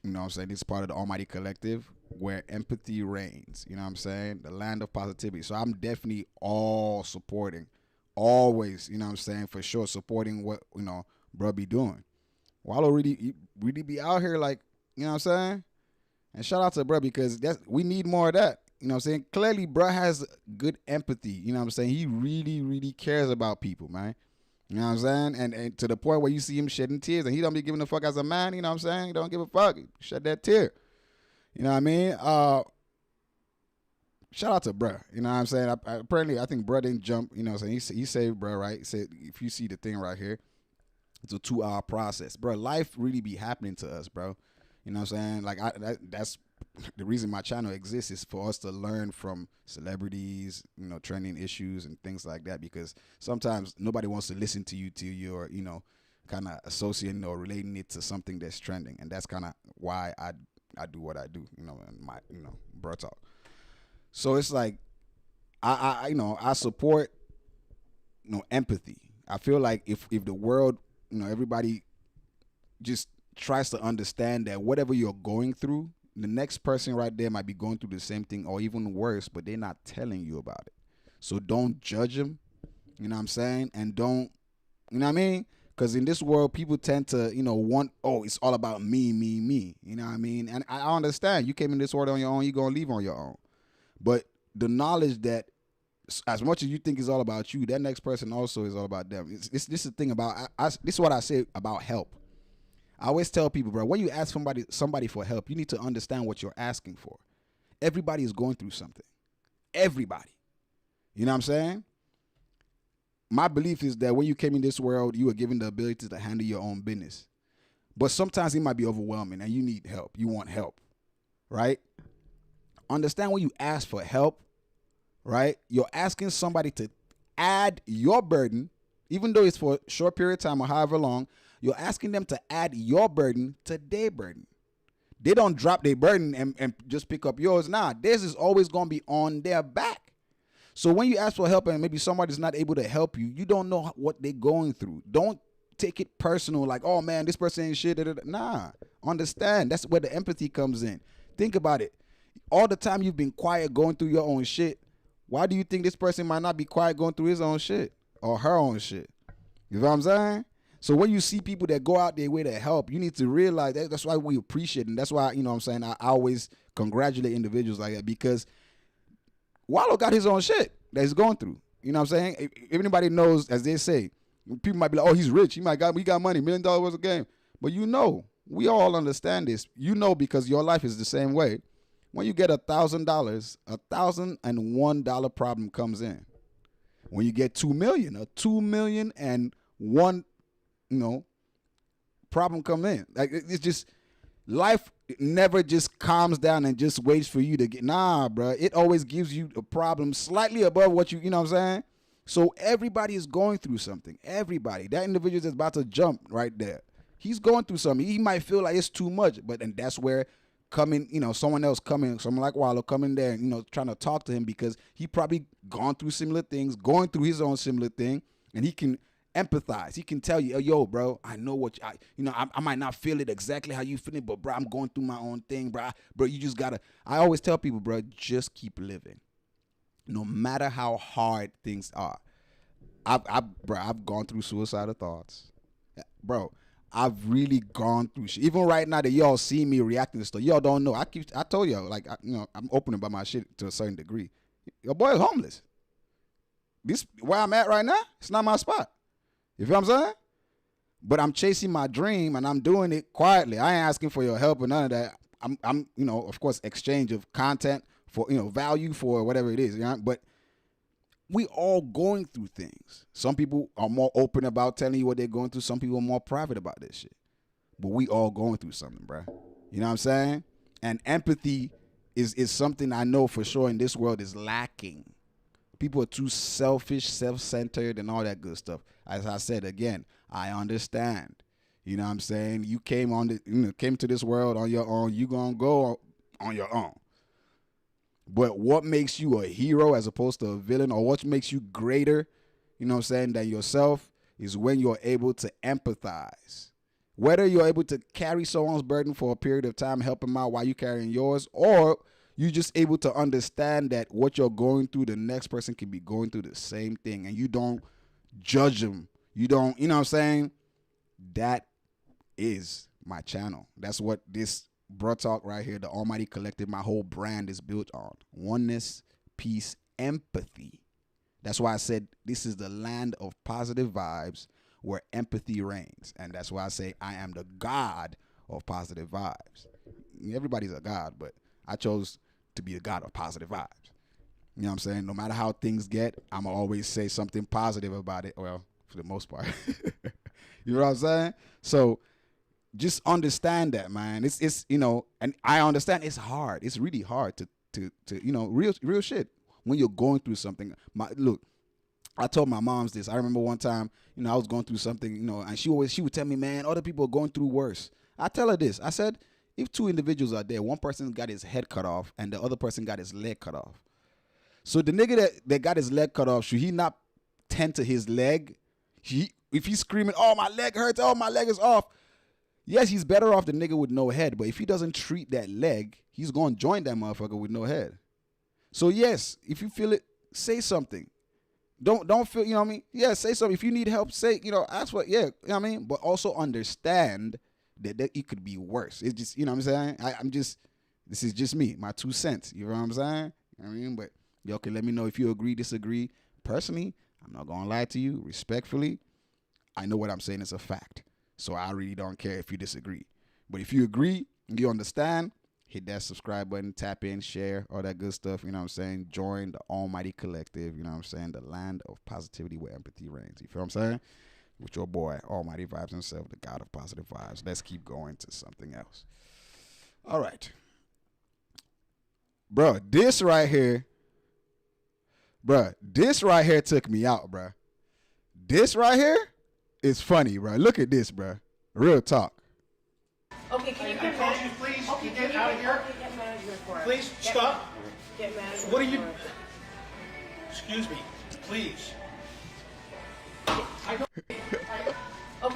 You know what I'm saying? This is part of the Almighty Collective where empathy reigns. You know what I'm saying? The land of positivity. So I'm definitely all supporting. Always, you know what I'm saying? For sure, supporting what, bro be doing. Wallo really be out here like, you know what I'm saying? And shout out to bro because we need more of that. You know what I'm saying? Clearly, bro has good empathy. You know what I'm saying? He really, really cares about people, man. You know what I'm saying? And to the point where you see him shedding tears and he don't be giving a fuck as a man. You know what I'm saying? He don't give a fuck. He shed that tear. You know what I mean? Shout out to bro. You know what I'm saying? Apparently, I think bro didn't jump. You know what I'm saying? He saved bro, right? He said, if you see the thing right here, it's a 2-hour process. Bro, life really be happening to us, bro. You know what I'm saying? Like, that's the reason my channel exists is for us to learn from celebrities, trending issues and things like that, because sometimes nobody wants to listen to you till you're, kind of associating or relating it to something that's trending. And that's kind of why I do what I do, in my, Bro Talk. So it's like, I support, empathy. I feel like if the world, everybody just tries to understand that whatever you're going through, the next person right there might be going through the same thing or even worse, but they're not telling you about it. So don't judge them, you know what I'm saying? And don't, you know what I mean? Because in this world, people tend to, it's all about me, you know what I mean? And I understand. You came in this world on your own, you're going to leave on your own. But the knowledge that as much as you think it's all about you, that next person also is all about them. This is the thing about, this is what I say about help. I always tell people, bro, when you ask somebody for help, you need to understand what you're asking for. Everybody is going through something. Everybody. You know what I'm saying? My belief is that when you came in this world, you were given the ability to handle your own business. But sometimes it might be overwhelming and you need help. You want help, right? Understand when you ask for help, right? You're asking somebody to add your burden, even though it's for a short period of time or however long. You're asking them to add your burden to their burden. They don't drop their burden and just pick up yours. Nah, theirs is always going to be on their back. So when you ask for help and maybe somebody's not able to help you, you don't know what they're going through. Don't take it personal like, oh, man, this person ain't shit. Nah, understand. That's where the empathy comes in. Think about it. All the time you've been quiet going through your own shit, why do you think this person might not be quiet going through his own shit or her own shit? You know what I'm saying? So when you see people that go out their way to help, you need to realize that's why we appreciate it. And that's why, you know what I'm saying, I always congratulate individuals like that because Wallo got his own shit that he's going through. You know what I'm saying? If anybody knows, as they say, people might be like, oh, he's rich. He got money, $1 million worth of game. But we all understand this. Because your life is the same way. When you get $1,000, $1,001 problem comes in. When you get 2 million, a 2,000,001 problem come in. Like it's just life never just calms down and just waits for you to get. Nah, bro. It always gives you a problem slightly above what you know what I'm saying? So everybody is going through something. Everybody. That individual that's about to jump right there. He's going through something. He might feel like it's too much, and that's where someone else coming, someone like Wallo coming there and, trying to talk to him because he probably gone through similar things, going through his own similar thing, and he can empathize. He can tell you, yo, bro, I know what I might not feel it exactly how you feeling, but bro, I'm going through my own thing, bro. Bro, you just gotta. I always tell people, bro, just keep living, no matter how hard things are. I've gone through suicidal thoughts, bro. I've really gone through shit. Even right now that y'all see me reacting to stuff, y'all don't know. I told y'all, like, I'm open about my shit to a certain degree. Your boy is homeless. This where I'm at right now, it's not my spot. You feel what I'm saying? But I'm chasing my dream and I'm doing it quietly. I ain't asking for your help or none of that. I'm of course, exchange of content for, value for whatever it is. But we all going through things. Some people are more open about telling you what they're going through. Some people are more private about this shit. but we all going through something, bruh. You know what I'm saying? And empathy is something I know for sure in this world is lacking. People are too selfish, self-centered, and all that good stuff. As I said again, I understand. You know what I'm saying? You came to this world on your own. You gonna go on your own. But what makes you a hero as opposed to a villain, or what makes you greater, you know what I'm saying, than yourself, is when you're able to empathize. Whether you're able to carry someone's burden for a period of time, help them out while you're carrying yours, or you're just able to understand that what you're going through, the next person can be going through the same thing, and you don't judge them. You don't, you know what I'm saying? That is my channel. That's what this Bruh Talk right here, the Almighty Collective, my whole brand is built on. Oneness, peace, empathy. That's why I said this is the land of positive vibes where empathy reigns. And that's why I say I am the God of positive vibes. Everybody's a God, but I chose to be a God of positive vibes. You know what I'm saying? No matter how things get, I'm going to always say something positive about it. Well, for the most part. You know what I'm saying? So just understand that, man. It's you know, and I understand it's hard. It's really hard to you know, real shit. When you're going through something. Look, I told my moms this. I remember one time, you know, I was going through something, you know, and she would tell me, man, other people are going through worse. I tell her this. I said, if two individuals are there, one person got his head cut off and the other person got his leg cut off. So the nigga that got his leg cut off, should he not tend to his leg? If he's screaming, oh, my leg hurts, oh, my leg is off. Yes, he's better off the nigga with no head. But if he doesn't treat that leg, he's going to join that motherfucker with no head. So yes, if you feel it, say something. Don't feel, you know what I mean? Yeah, say something. If you need help, say, you know, ask what, yeah, you know what I mean? But also understand that it could be worse. It's just, you know what I'm saying? This is just me, my 2 cents. You know what I'm saying? You know what I mean? But y'all can let me know if you agree, disagree. Personally, I'm not going to lie to you. Respectfully, I know what I'm saying is a fact. So I really don't care if you disagree. But if you agree, you understand, hit that subscribe button, tap in, share, all that good stuff, you know what I'm saying? Join the Almighty Collective, you know what I'm saying? The land of positivity where empathy reigns. You feel what I'm saying? With your boy, Almighty Vibes himself, the God of positive vibes. Let's keep going to something else. All right. Bro, this right here took me out, bro. This right here is funny, bro. Look at this, bro. Real talk. Okay, can you get manager, please? Okay, get out of here. Get manager for it. Please, stop. Get manager. What are you? Excuse me, please. Okay,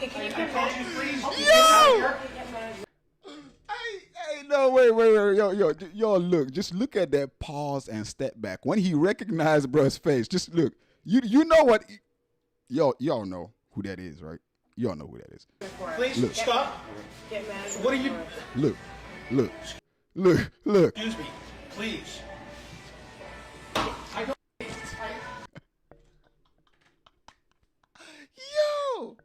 can you get manager, please? Okay, get out of here. Get manager. Hey, no, wait, yo, look, just look at that pause and step back. When he recognized bruh's face, just look. You know what? Y'all know who that is, right? Y'all know who that is. Please, look. Stop. Get manager. What are you? Look. Excuse me, please. Yo,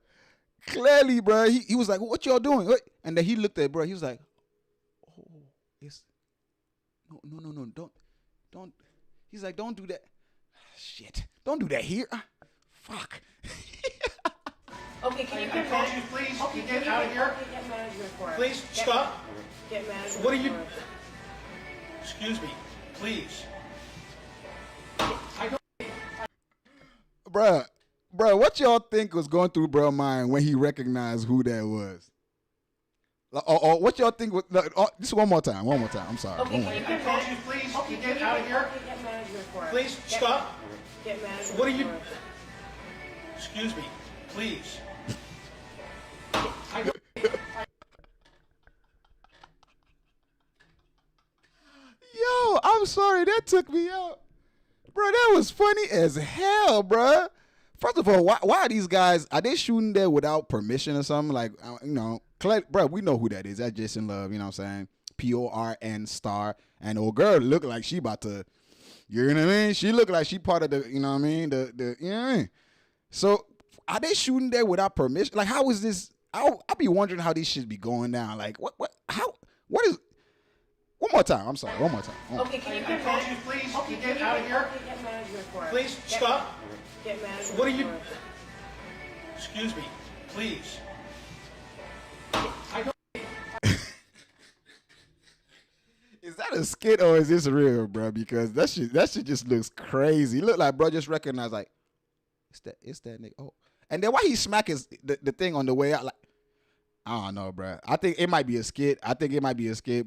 clearly, bro, he was like, what y'all doing? And then he looked at bro, he was like, oh, it's, no, don't. He's like, don't do that. Shit, don't do that here. Fuck. Okay, can you get manager, please? Okay, get out of here. Get manager for it. Please, stop. Get manager. What are you? Excuse me, please. Bruh, what y'all think was going through bruh's mind when he recognized who that was? Or what y'all think was, just one more time. I'm sorry. Okay, can you get manager, please? Okay, get out of here. Get manager for it. Please, stop. Get manager. What are you? Excuse me, please. Yo, I'm sorry, that took me out. Bro, that was funny as hell, bro. First of all, why are these guys, are they shooting there without permission or something? Like, you know, bro, we know who that is. That's Jason Love, you know what I'm saying? PORN star. And old girl look like she about to, you know what I mean? She look like she part of the, you know what I mean? The you know what I mean? So, are they shooting there without permission? Like, how is this? I'll be wondering how these shit be going down. Like, what is, one more time. I'm sorry, one more time. Okay, can you get manager, please? Okay, get out of here. Get manager for it. Please, stop. Get manager. What are you? Excuse me, please. that a skit or is this real, bro? Because that shit just looks crazy. Look like bro just recognized like it's that nigga. Oh, and then why he smack the thing on the way out? Like I don't know, bro. I think it might be a skit.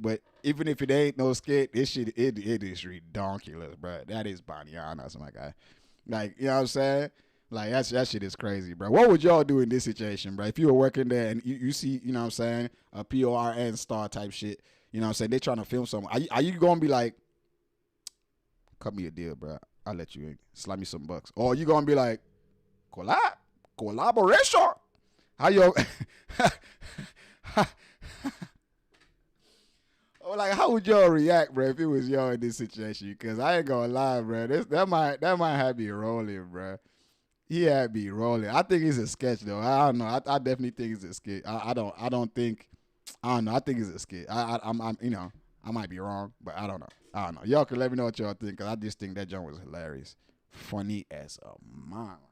But even if it ain't no skit, this shit it is redonkulous, bro. That is Banyana, my guy. Like you know what I'm saying? Like that shit is crazy, bro. What would y'all do in this situation, bro? If you were working there and you see, you know what I'm saying, a PORN star type shit, you know what I'm saying, they trying to film something. Are you gonna be like, cut me a deal, bro? I'll let you in. Slap me some bucks. Or are you gonna be like, collaboration? How you or like how would y'all react, bro, if it was y'all in this situation? Because I ain't gonna lie, bro. That might have me rolling, bro. He had me rolling. I think it's a sketch though. I don't know. I definitely think it's a skit. I don't know. I think it's a skit. I'm you know, I might be wrong, but I don't know. Y'all can let me know what y'all think, because I just think that joint was hilarious. Funny as a mile.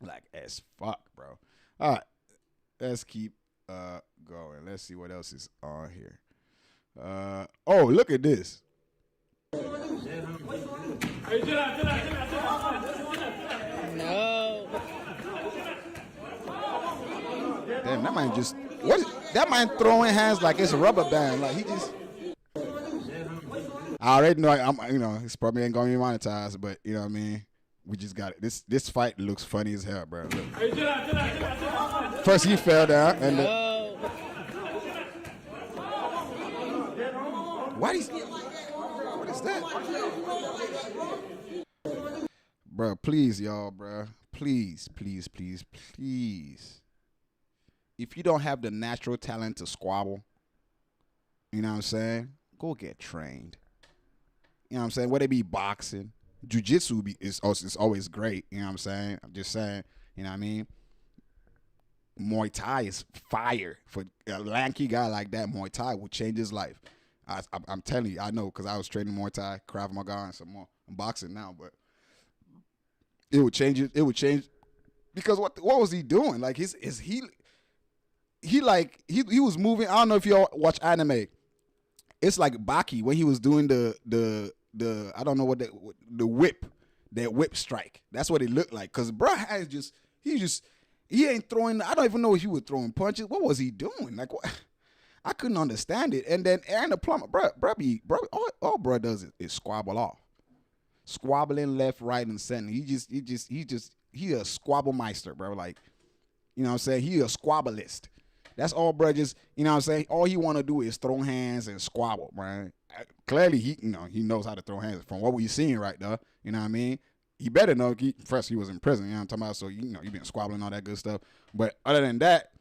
Like as fuck, bro. All right. Let's keep going. Let's see what else is on here. Oh, look at this. No. Damn, that man just that man throwing hands like it's a rubber band. Like he just. I already know. It's probably ain't gonna be monetized, but you know what I mean. We just got it. This fight looks funny as hell, bro. Look. First he fell down and. What is that? Bro, please, y'all, bro. Please. If you don't have the natural talent to squabble, you know what I'm saying? Go get trained. You know what I'm saying? Whether it be boxing, jiu-jitsu is always great. You know what I'm saying? I'm just saying, you know what I mean? Muay Thai is fire. For a lanky guy like that, Muay Thai will change his life. I'm telling you, I know, because I was training Muay Thai, Krav Maga, and some more. I'm boxing now, but it would change it. It would change because what was he doing? Like he was moving. I don't know if y'all watch anime. It's like Baki when he was doing the I don't know what the whip, that whip strike. That's what it looked like. Cause bro has he ain't throwing. I don't even know if he was throwing punches. What was he doing? Like what? I couldn't understand it. And then Aaron the plumber, bro, all bro does is squabble off. Squabbling left, right, and center. He a squabble meister, bro. Like, you know what I'm saying? He a squabblist. That's all bro just, you know what I'm saying? All he want to do is throw hands and squabble, bro. Clearly, he knows how to throw hands from what we seeing right there. You know what I mean? He better know. First, he was in prison, you know what I'm talking about? So, he been squabbling, all that good stuff. But other than that,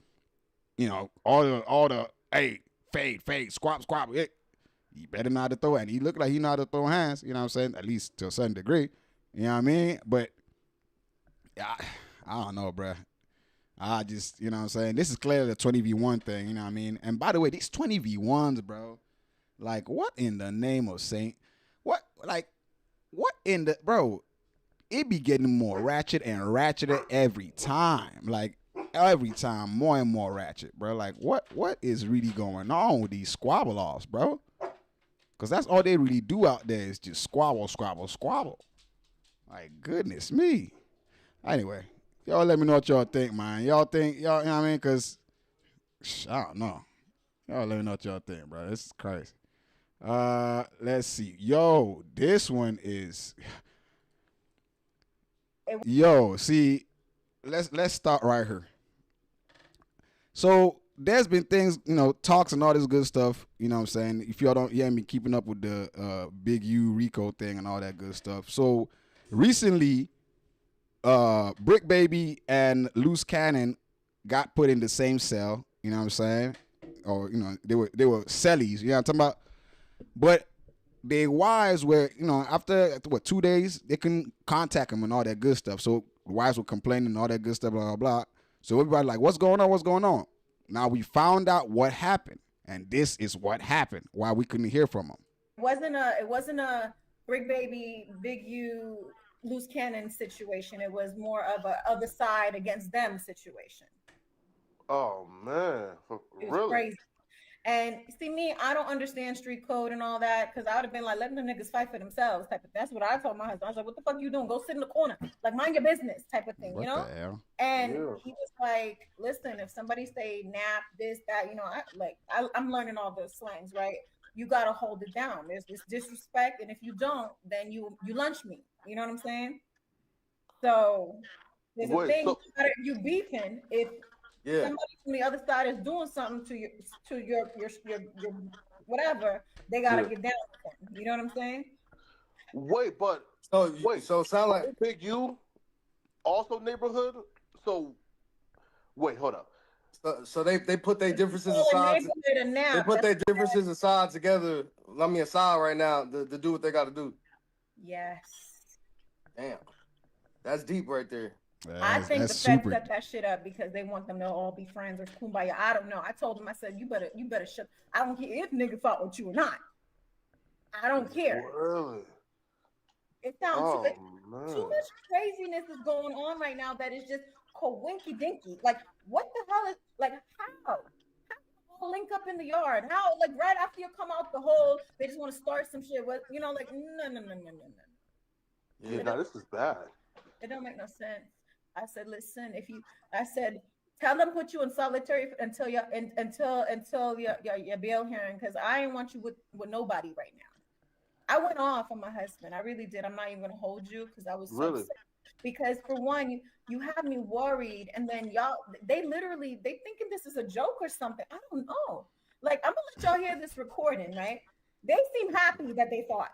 all the hey, fade, squabble. He better know how to throw it. And he look like he know how to throw hands, you know what I'm saying? At least to a certain degree. You know what I mean? But yeah, I don't know, bro. I just, you know what I'm saying? This is clearly the 20v1 thing, you know what I mean? And by the way, these 20v1s, bro, like what in the name of Saint? What in the, bro, it be getting more ratchet and ratcheter every time. Like, every time, more and more ratchet, bro. Like, what is really going on with these squabble offs, bro? Because that's all they really do out there is just squabble. Like, goodness me. Anyway, y'all let me know what y'all think, man. Y'all think, you know what I mean? Because, I don't know. Y'all let me know what y'all think, bro. This is crazy. Let's see. Yo, this one is... Yo, see... Let's start right here. So there's been things, talks and all this good stuff. You know what I'm saying? If y'all don't hear me keeping up with the Big U Rico thing and all that good stuff. So recently, Brick Baby and Loose Cannon got put in the same cell. You know what I'm saying? Or they were cellies. You know what I'm talking about? But their wives were, after 2 days, they couldn't contact them and all that good stuff. So the wives were complaining and all that good stuff, blah, blah, blah. So everybody like, what's going on? Now we found out what happened. And this is what happened, why we couldn't hear from them. It wasn't a Brick Baby, Big U, Loose Cannon situation. It was more of a other side against them situation. Oh, man. It was crazy. And see me, I don't understand street code and all that because I would have been like, letting the niggas fight for themselves type of. That's what I told my husband. I was like, what the fuck you doing? Go sit in the corner, like mind your business type of thing, What you know? the hell? And he was like, listen, if somebody say nap, this, that, you know, I'm learning all those slangs, right? You gotta hold it down. There's this disrespect, and if you don't, then you lunch me. You know what I'm saying? So there's a thing you beefing if somebody from the other side is doing something to your whatever, they gotta get down with them. You know what I'm saying? So sound like Big U also neighborhood. So hold up. So they put their differences aside. They put their differences aside together. Let me aside right now to do what they got to do. Yes. Damn, that's deep right there. I think the Fed set that shit up because they want them to all be friends or kumbaya. I don't know. I told them, I said, you better shut. I don't care if nigga fought with you or not. I don't care. Really? It sounds too much craziness is going on right now that is just coinky dinky. Like, what the hell is like how link up in the yard? How, like, right after you come out the hole, they just want to start some shit with, you know, like no. Yeah, no, this is bad. It don't make no sense. I said, listen, tell them put you in solitary until your bail hearing, because I ain't want you with nobody right now. I went off on my husband. I really did. I'm not even gonna hold you because I was so sick. Because for one, you have me worried, and then they thinking this is a joke or something. I don't know. Like, I'm gonna let y'all hear this recording, right? They seem happy that they fought.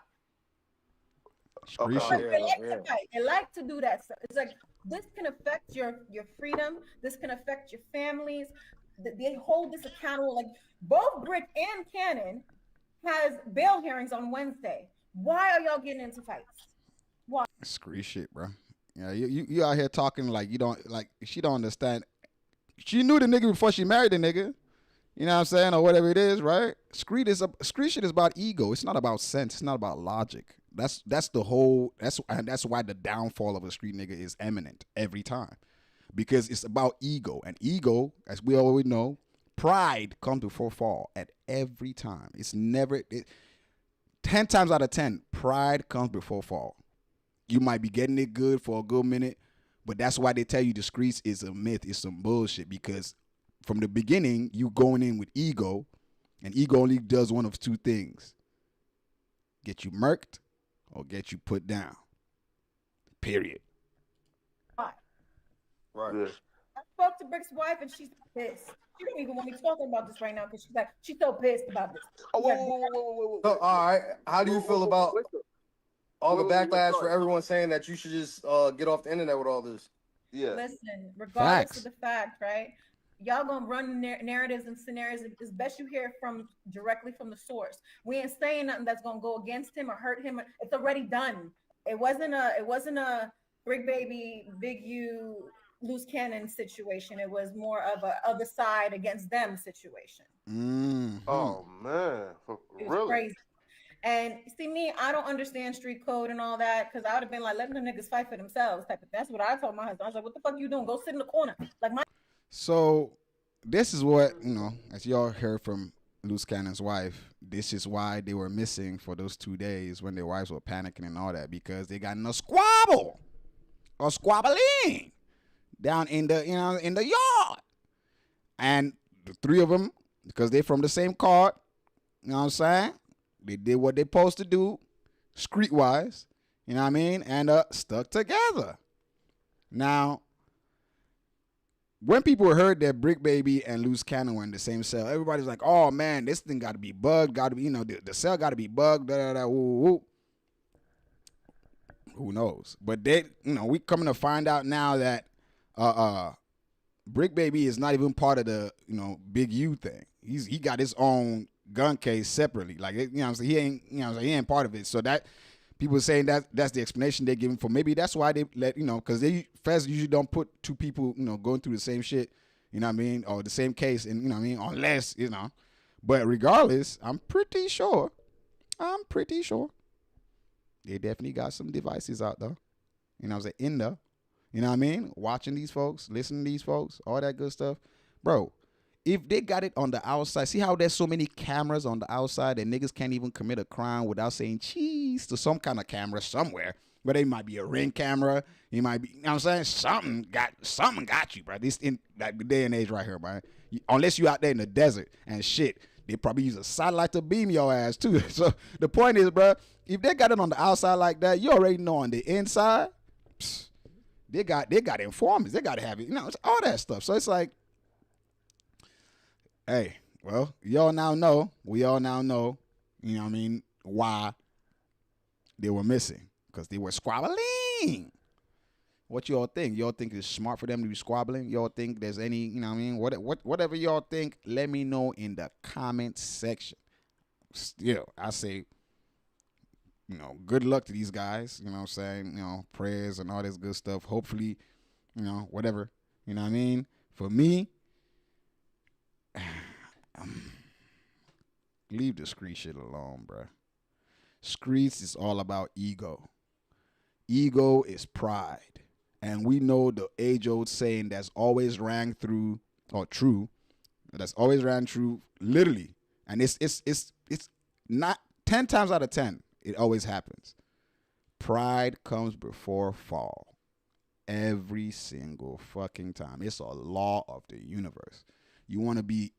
They like to do that stuff. It's like, this can affect your freedom. This can affect your families. They hold this accountable. Like, both Brick and Cannon has bail hearings on Wednesday. Why are y'all getting into fights? Why? Screw shit, bro. Yeah, you out here talking like you don't, like, she don't understand. She knew the nigga before she married the nigga. You know what I'm saying? Or whatever it is, right? Screed shit is about ego. It's not about sense. It's not about logic. That's why the downfall of a street nigga is imminent every time. Because it's about ego. And ego, as we already know, pride comes before fall at every time. It's never 10 times out of 10, pride comes before fall. You might be getting it good for a good minute, but that's why they tell you the streets is a myth. It's some bullshit, because from the beginning, you going in with ego, and ego only does one of two things: get you murked or get you put down. Period. Why? Right. Yeah. I spoke to Brick's wife, and she's pissed. She don't even want me talking about this right now because she's so pissed about this. So, all right, how do you feel about all the backlash for everyone saying that you should just get off the internet with all this? Yeah. Listen, regardless of the fact, right? Y'all gonna run narratives and scenarios. It's best you hear directly from the source. We ain't saying nothing that's gonna go against him or hurt him. It's already done. It wasn't a Brick Baby, Big U, loose cannon situation. It was more of a other side against them situation. Mm-hmm. Oh man, It was crazy. And see me, I don't understand street code and all that because I would have been like, letting the niggas fight for themselves type of. That's what I told my husband. I was like, what the fuck you doing? Go sit in the corner. Like my. So this is what, as y'all heard from Loose Cannon's wife, this is why they were missing for those 2 days when their wives were panicking and all that, because they got in a squabble or squabbling down in the yard. And the three of them, because they from the same card, you know what I'm saying? They did what they supposed to do, streetwise, you know what I mean? And stuck together. Now, when people heard that Brick Baby and Loose Cannon were in the same cell, everybody's like, oh man, this thing got to be bugged, got to be, the cell got to be bugged, woo, woo. Who knows? But they, we coming to find out now that Brick Baby is not even part of the, Big U thing. He got his own gun case separately. Like, he ain't, he ain't part of it. So that people saying that's the explanation they're giving for. Maybe that's why they let, because feds usually don't put two people, going through the same shit, you know what I mean, or the same case, and unless, But regardless, I'm pretty sure they definitely got some devices out there, in there, watching these folks, listening to these folks, all that good stuff. Bro, if they got it on the outside, see how there's so many cameras on the outside that niggas can't even commit a crime without saying cheese to some kind of camera somewhere. But it might be a Ring camera. It might be, you know what I'm saying? Something got you, bro. This in like the day and age right here, man. Unless you out there in the desert and shit, they probably use a satellite to beam your ass too. So the point is, bro, if they got it on the outside like that, you already know on the inside, they got informants. They got to have it, you know, it's all that stuff. So it's like, hey, well, we all now know, you know what I mean, why they were missing. Because they were squabbling. What y'all think? Y'all think it's smart for them to be squabbling? Y'all think there's any, you know what I mean? Whatever y'all think, let me know in the comment section. Still, I say, you know, good luck to these guys. You know what I'm saying? You know, prayers and all this good stuff. Hopefully, you know, whatever. You know what I mean? For me, leave the street shit alone, bro. Streets is all about ego. Ego is pride. And we know the age-old saying that's always rang through, or true, that's always ran true, literally. And it's not 10 times out of 10, it always happens. Pride comes before fall. Every single fucking time. It's a law of the universe. You want to be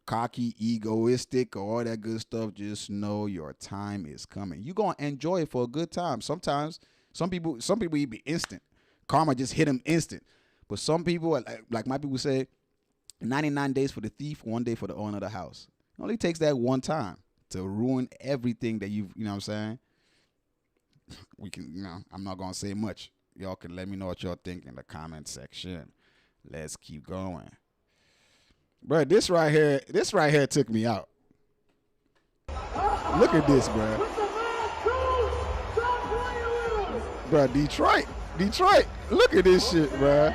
cocky, egoistic, or all that good stuff, just know your time is coming. You're going to enjoy it for a good time. Sometimes, some people be instant. Karma just hit them instant. But some people, like my people say, 99 days for the thief, 1 day for the owner of the house. It only takes that one time to ruin everything that you know what I'm saying? We can, you know, I'm not going to say much. Y'all can let me know what y'all think in the comment section. Let's keep going. Bro, this right here took me out. Look at this, bro. Bro, Detroit. Look at this shit, bro.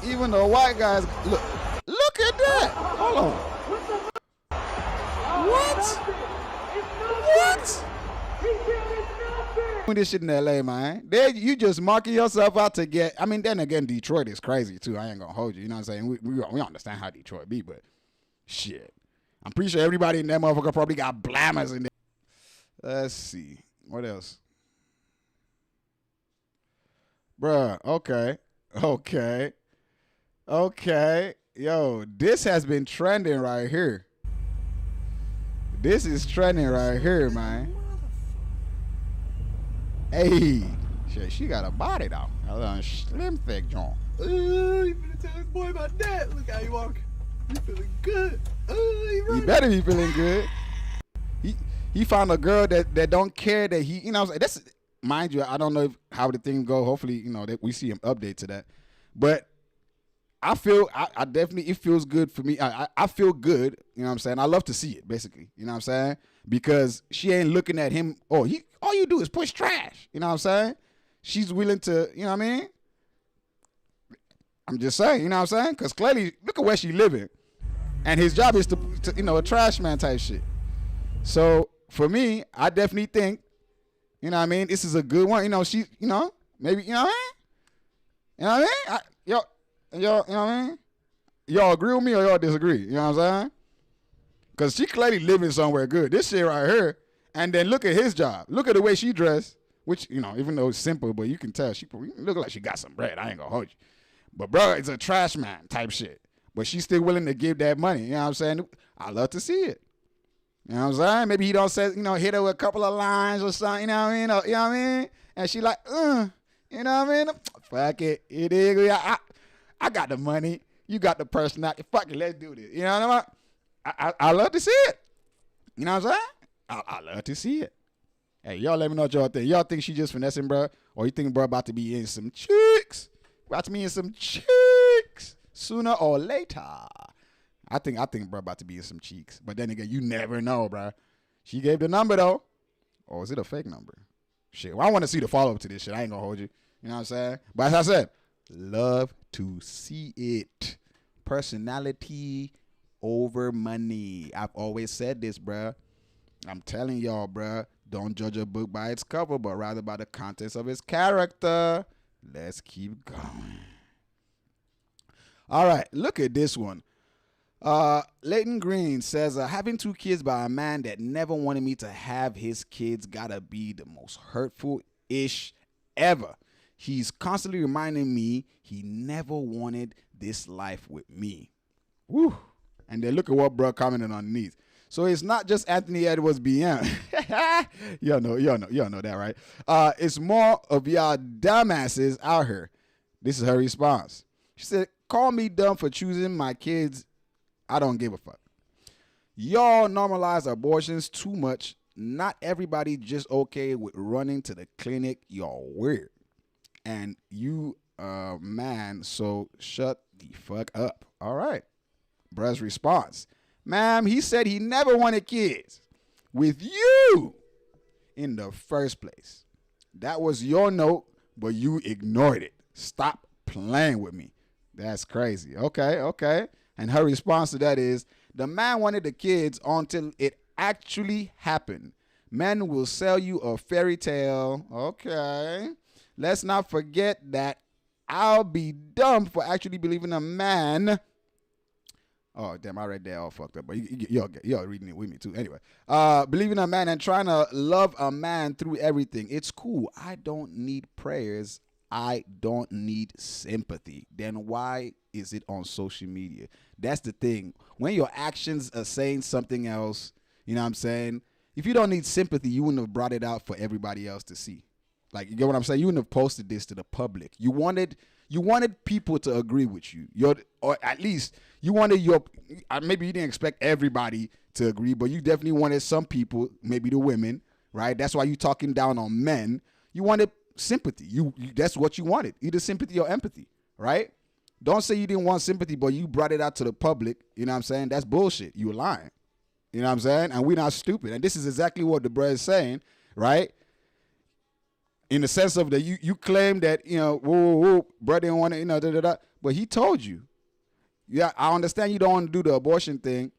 Even the white guys, look at that. Hold on. What? Doing this shit in LA, man. There, you just marking yourself out to get. I mean, then again, Detroit is crazy too. I ain't gonna hold you. You know what I'm saying? We understand how Detroit be, but shit, I'm pretty sure everybody in that motherfucker probably got blammers in there. Let's see what else, bruh. Okay. Yo, this has been trending right here. This is trending right here, man. Hey, shit, she got a body though. A little slim thick joint. You finna tell this boy about that. Look how you walk. You feeling good. He better be feeling good. He found a girl that don't care that he, you know, that's, mind you, I don't know how the thing go. Hopefully, you know, that we see him update to that. But I definitely, it feels good for me. I feel good, you know what I'm saying? I love to see it, basically, you know what I'm saying? Because she ain't looking at him, all you do is push trash, you know what I'm saying? She's willing to, you know what I mean? I'm just saying, you know what I'm saying? Because clearly, look at where she living. And his job is to, you know, a trash man type shit. So, for me, I definitely think, you know what I mean? This is a good one. You know, she, you know, maybe, you know what I mean? You know what I mean? Y'all, you know what I mean? Y'all agree with me or y'all disagree? You know what I'm saying? Because she clearly living somewhere good. This shit right here. And then look at his job. Look at the way she dressed, which, you know, even though it's simple, but you can tell she look like she got some bread. I ain't gonna hold you. But, bro, it's a trash man type shit. But she's still willing to give that money. You know what I'm saying? I love to see it. You know what I'm saying? Maybe he don't say, you know, hit her with a couple of lines or something, you know what I mean? Or, you know what I mean? And she like, you know what I mean? Fuck it. It is. I got the money. You got the personality. Fuck it. Let's do this. You know what I mean? I love to see it. You know what I'm saying? I love to see it. Hey, y'all let me know what y'all think. Y'all think she just finessing, bro? Or you think bro about to be in some chicks? About to be in some chicks sooner or later. I think bro about to be in some cheeks. But then again, you never know, bro. She gave the number though. Or is it a fake number? Shit. Well, I want to see the follow-up to this shit. I ain't gonna hold you. You know what I'm saying? But as I said, love to see it. Personality over money. I've always said this, bro. I'm telling y'all, bruh, don't judge a book by its cover, but rather by the contents of its character. Let's keep going. All right, look at this one. Leighton Green says, having 2 kids by a man that never wanted me to have his kids gotta be the most hurtful-ish ever. He's constantly reminding me he never wanted this life with me. Woo. And then look at what bro commented underneath. So it's not just Anthony Edwards BM. y'all know that, right? It's more of y'all dumbasses out here. This is her response. She said, call me dumb for choosing my kids. I don't give a fuck. Y'all normalize abortions too much. Not everybody just okay with running to the clinic. Y'all weird. And you, man, so shut the fuck up. All right. Bruh's response. Ma'am, he said he never wanted kids with you in the first place. That was your note, but you ignored it. Stop playing with me. That's crazy. Okay. And her response to that is, the man wanted the kids until it actually happened. Men will sell you a fairy tale. Okay. Let's not forget that I'll be dumb for actually believing a man. Oh, damn, I read that all fucked up. But y'all reading it with me, too. Anyway, believing a man and trying to love a man through everything. It's cool. I don't need prayers. I don't need sympathy. Then why is it on social media? That's the thing. When your actions are saying something else, you know what I'm saying? If you don't need sympathy, you wouldn't have brought it out for everybody else to see. Like, you get what I'm saying? You wouldn't have posted this to the public. You wanted people to agree with you. Or at least you wanted maybe you didn't expect everybody to agree, but you definitely wanted some people, maybe the women, right? That's why you talking down on men. You wanted sympathy. You that's what you wanted. Either sympathy or empathy, right? Don't say you didn't want sympathy, but you brought it out to the public. You know what I'm saying? That's bullshit. You were lying. You know what I'm saying? And we're not stupid. And this is exactly what the brother is saying, right? In the sense of that you claim that, you know, whoa, brother didn't want to, you know, but he told you. Yeah, I understand you don't want to do the abortion thing.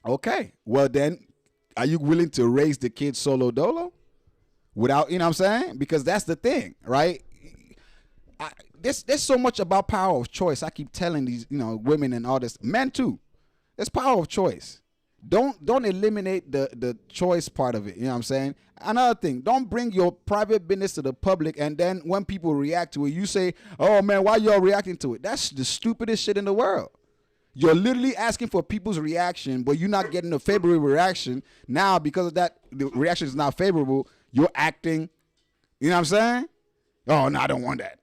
Okay. Well, then, are you willing to raise the kid solo dolo? Without, you know what I'm saying? Because that's the thing, right? There's so much about power of choice. I keep telling these, you know, women and all this, men too. There's power of choice. Don't eliminate the choice part of it. You know what I'm saying? Another thing, don't bring your private business to the public, and then when people react to it, you say, oh man, why y'all reacting to it? That's the stupidest shit in the world. You're literally asking for people's reaction, but you're not getting a favorable reaction. Now, because of that, the reaction is not favorable, you're acting, you know what I'm saying? Oh, no, I don't want that.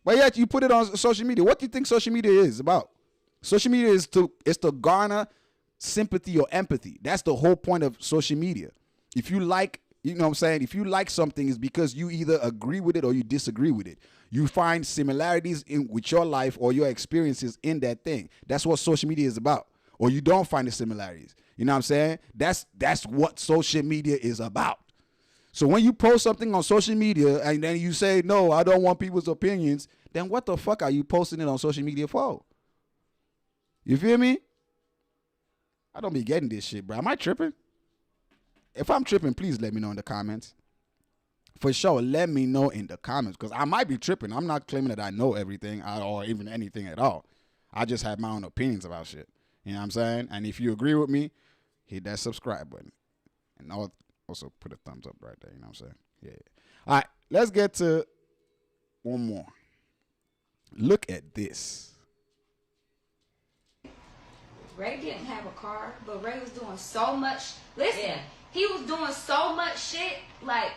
But yet you put it on social media. What do you think social media is about? Social media is to garner sympathy or empathy. That's the whole point of social media. If you like, you know what I'm saying? If you like something, it's because you either agree with it or you disagree with it. You find similarities with your life or your experiences in that thing. That's what social media is about. Or you don't find the similarities. You know what I'm saying? That's what social media is about. So when you post something on social media and then you say, no, I don't want people's opinions, then what the fuck are you posting it on social media for? You feel me? I don't be getting this shit, bro. Am I tripping? If I'm tripping, please let me know in the comments. For sure, let me know in the comments because I might be tripping. I'm not claiming that I know everything or even anything at all. I just have my own opinions about shit. You know what I'm saying? And if you agree with me, hit that subscribe button. And also put a thumbs up right there. You know what I'm saying? Yeah. All right, let's get to one more. Look at this. Ray didn't have a car, but Ray was doing so much. Listen, he was doing so much shit. Like,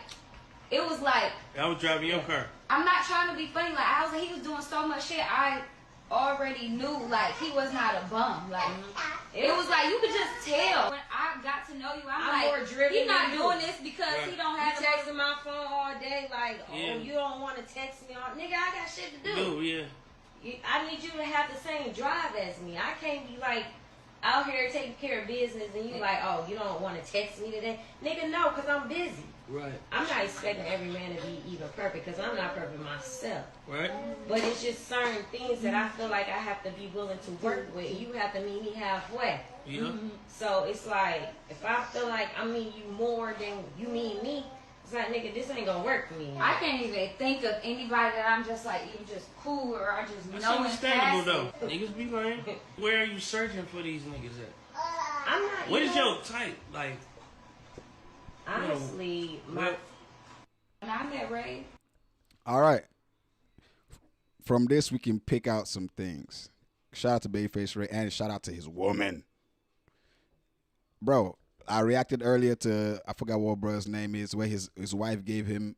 it was like. I was driving your car. I'm not trying to be funny. Like, he was doing so much shit. I already knew, like, he was not a bum. Like, it was like, you could just tell. When I got to know you, I'm like, more driven he's not than doing you. this because Right. he don't have You texting my phone all day, like, Yeah. oh, you don't want to text me on. Nigga, I got shit to do. No, yeah. I need you to have the same drive as me. I can't be like out here taking care of business and you like, oh, you don't want to text me today. Nigga, no, because I'm busy. Right. I'm not expecting every man to be even perfect because I'm not perfect myself. Right. But it's just certain things that I feel like I have to be willing to work with. You have to meet me halfway. Yeah. So it's like, if I feel like I mean you more than you mean me, it's like, nigga, this ain't gonna work for me. I can't even think of anybody that I'm just like, even just cool or I just That's know in understandable passing. though. Niggas be lame. Where are you searching for these niggas at? I'm not. What is your type? Like, honestly, when I met Ray. All right. From this, we can pick out some things. Shout out to Babyface Ray and shout out to his woman. Bro, I reacted earlier to, I forgot what brother's name is, where his wife gave him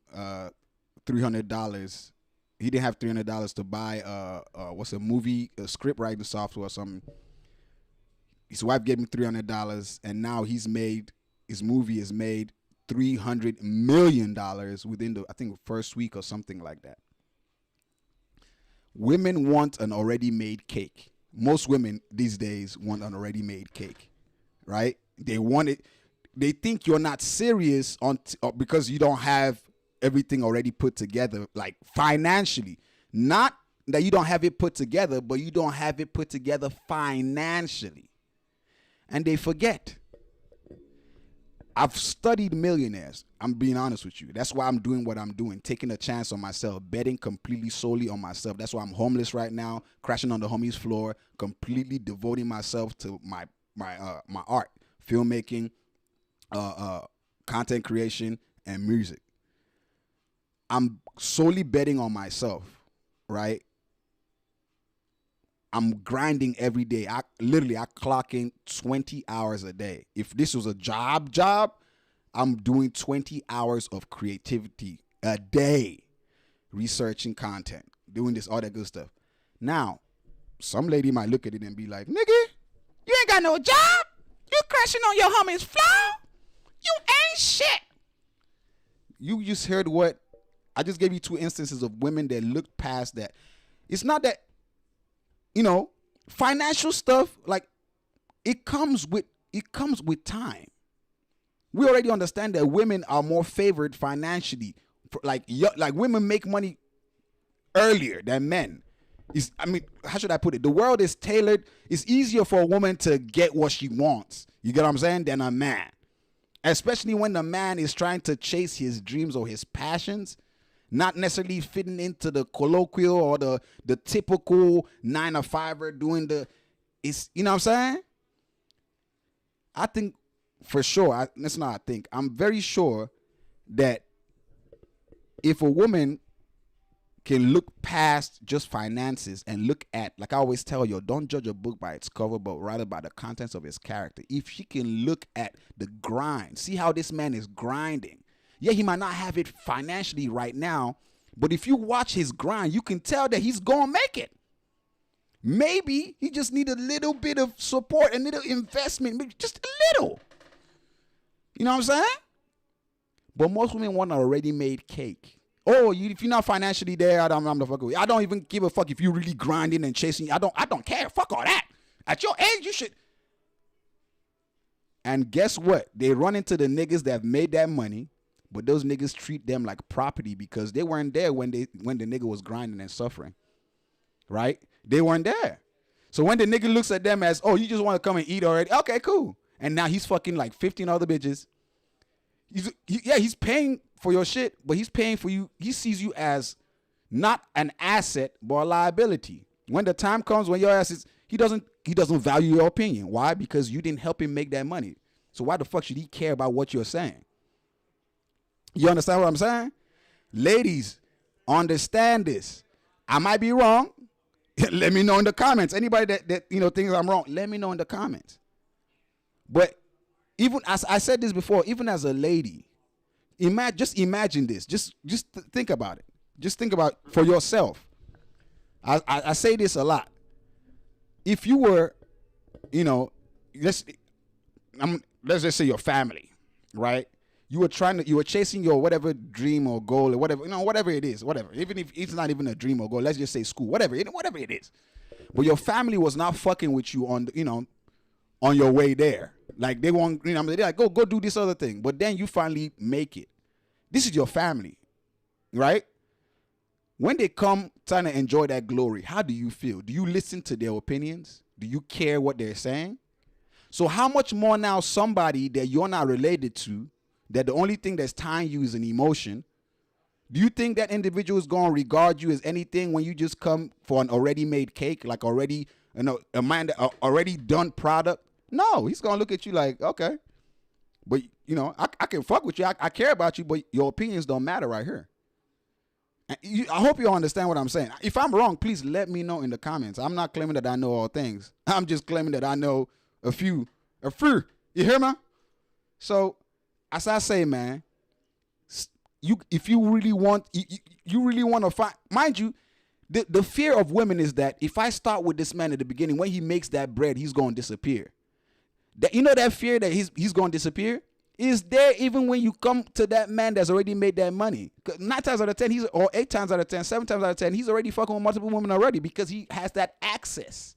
$300. He didn't have $300 to buy a script writing software or something. His wife gave him $300, and now his movie is made $300 million within the, I think, first week or something like that. Women want an already made cake. Most women these days want an already made cake, right? They want it. They think you're not serious because you don't have everything already put together, like financially. Not that you don't have it put together, but you don't have it put together financially. And they forget. I've studied millionaires. I'm being honest with you. That's why I'm doing what I'm doing, taking a chance on myself, betting completely solely on myself. That's why I'm homeless right now, crashing on the homie's floor, completely devoting myself to my art, filmmaking, content creation, and music. I'm solely betting on myself, right? I'm grinding every day. I clock in 20 hours a day. If this was a job, I'm doing 20 hours of creativity a day, researching content, doing this, all that good stuff. Now, some lady might look at it and be like, nigga, you ain't got no job. You crashing on your homie's floor. You ain't shit. You just heard what, I just gave you two instances of women that looked past that. It's not that, financial stuff, like, it comes with time. We already understand that women are more favored financially. Like women make money earlier than men. How should I put it? The world is tailored. It's easier for a woman to get what she wants, you get what I'm saying, than a man. Especially when the man is trying to chase his dreams or his passions, not necessarily fitting into the colloquial or the typical 9-to-5er doing you know what I'm saying? I think for sure, I'm very sure that if a woman can look past just finances and look at, like I always tell you, don't judge a book by its cover, but rather by the contents of its character. If she can look at the grind, see how this man is grinding. Yeah, he might not have it financially right now, but if you watch his grind, you can tell that he's going to make it. Maybe he just need a little bit of support, a little investment, maybe just a little. You know what I'm saying? But most women want an already made cake. Oh, if you're not financially there, I'm the fuck with you. I don't even give a fuck if you really grinding and chasing. I don't care. Fuck all that. At your age, you should. And guess what? They run into the niggas that have made that money, but those niggas treat them like property because they weren't there when the nigga was grinding and suffering. Right? They weren't there. So when the nigga looks at them as, oh, you just want to come and eat already? Okay, cool. And now he's fucking like 15 other bitches. He's paying for your shit, but he's paying for you. He sees you as not an asset, but a liability. When the time comes when your ass is, he doesn't value your opinion. Why? Because you didn't help him make that money. So why the fuck should he care about what you're saying? You understand what I'm saying? Ladies, understand this. I might be wrong. Let me know in the comments. Anybody that thinks I'm wrong, let me know in the comments. But even as I said this before, even as a lady, just imagine this. Just think about it. Just think about for yourself. I say this a lot. If you were, let's just say your family, right? You were chasing your whatever dream or goal or whatever, whatever it is, whatever. Even if it's not even a dream or goal, let's just say school, whatever it is. But your family was not fucking with you on your way there. Like they want, they're like, go do this other thing. But then you finally make it. This is your family, right? When they come trying to enjoy that glory, how do you feel? Do you listen to their opinions? Do you care what they're saying? So how much more now somebody that you're not related to, that the only thing that's tying you is an emotion, do you think that individual is going to regard you as anything when you just come for an already made cake, like already, a man that already done product? No, he's going to look at you like, okay. But, I can fuck with you. I care about you, but your opinions don't matter right here. And I hope you understand what I'm saying. If I'm wrong, please let me know in the comments. I'm not claiming that I know all things. I'm just claiming that I know a few. You hear me? So, as I say, man, if you really want, you really want to find, mind you, the fear of women is that if I start with this man at the beginning, when he makes that bread, he's going to disappear. That fear that he's going to disappear is there even when you come to that man that's already made that money. 9 times out of 10, or 8 times out of 10, 7 times out of 10, he's already fucking with multiple women already because he has that access.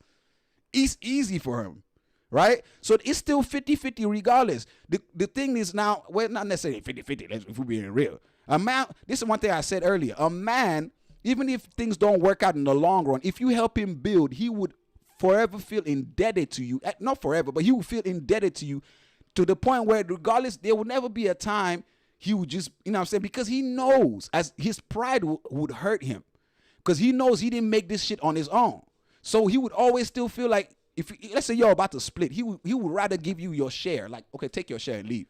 It's easy for him, right? So it's still 50-50 regardless. The thing is now, well, not necessarily 50-50, if we're being real. A man, this is one thing I said earlier, a man, even if things don't work out in the long run, if you help him build, he would forever feel indebted to you. Not forever, but he will feel indebted to you to the point where regardless, there will never be a time he would just, because he knows as his pride would hurt him because he knows he didn't make this shit on his own. So he would always still feel like if, let's say you're about to split, he would rather give you your share. Like, okay, take your share and leave.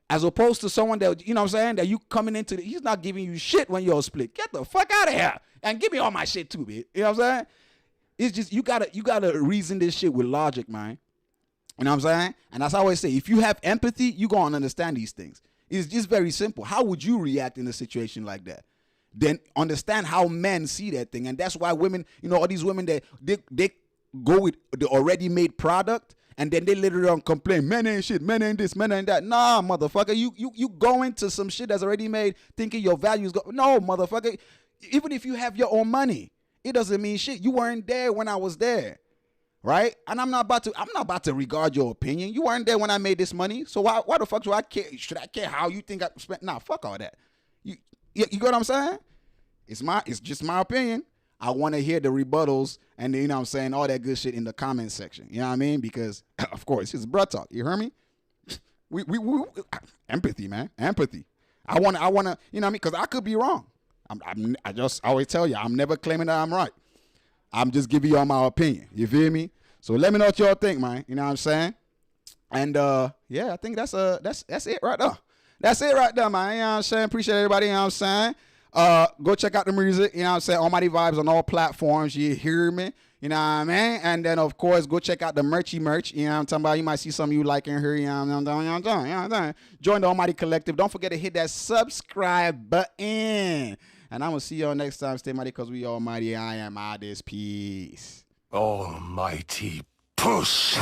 As opposed to someone that, that you coming into, he's not giving you shit when you're split. Get the fuck out of here and give me all my shit too, man. You know what I'm saying? It's just, you gotta reason this shit with logic, man. You know what I'm saying? And as I always say, if you have empathy, you're going to understand these things. It's just very simple. How would you react in a situation like that? Then understand how men see that thing. And that's why women, all these women that they go with the already made product and then they literally don't complain. Men ain't shit, men ain't this, men ain't that. Nah, motherfucker. You go into some shit that's already made thinking your values go. No, motherfucker. Even if you have your own money, it doesn't mean shit. You weren't there when I was there. Right? And I'm not about to regard your opinion. You weren't there when I made this money. So why the fuck do I care? Should I care how you think I spent? Nah, fuck all that. You get what I'm saying? It's just my opinion. I want to hear the rebuttals and all that good shit in the comment section. You know what I mean? Because of course, it's bruh talk. You hear me? We empathy, man. Empathy. I wanna, you know what I mean? Because I could be wrong. I just always tell you, I'm never claiming that I'm right. I'm just giving you all my opinion. You feel me? So let me know what y'all think, man. You know what I'm saying? And yeah, I think that's it right there. That's it right there, man. You know what I'm saying? Appreciate everybody, you know what I'm saying? Go check out the music, you know what I'm saying? Almighty Vibes on all platforms. You hear me? You know what I mean? And then of course go check out the merch, you know what I'm talking about? You might see some of you like in here, you know what I'm saying? Join the Almighty Collective. Don't forget to hit that subscribe button. And I'm going to see y'all next time. Stay mighty because we almighty. I am this peace. Almighty push.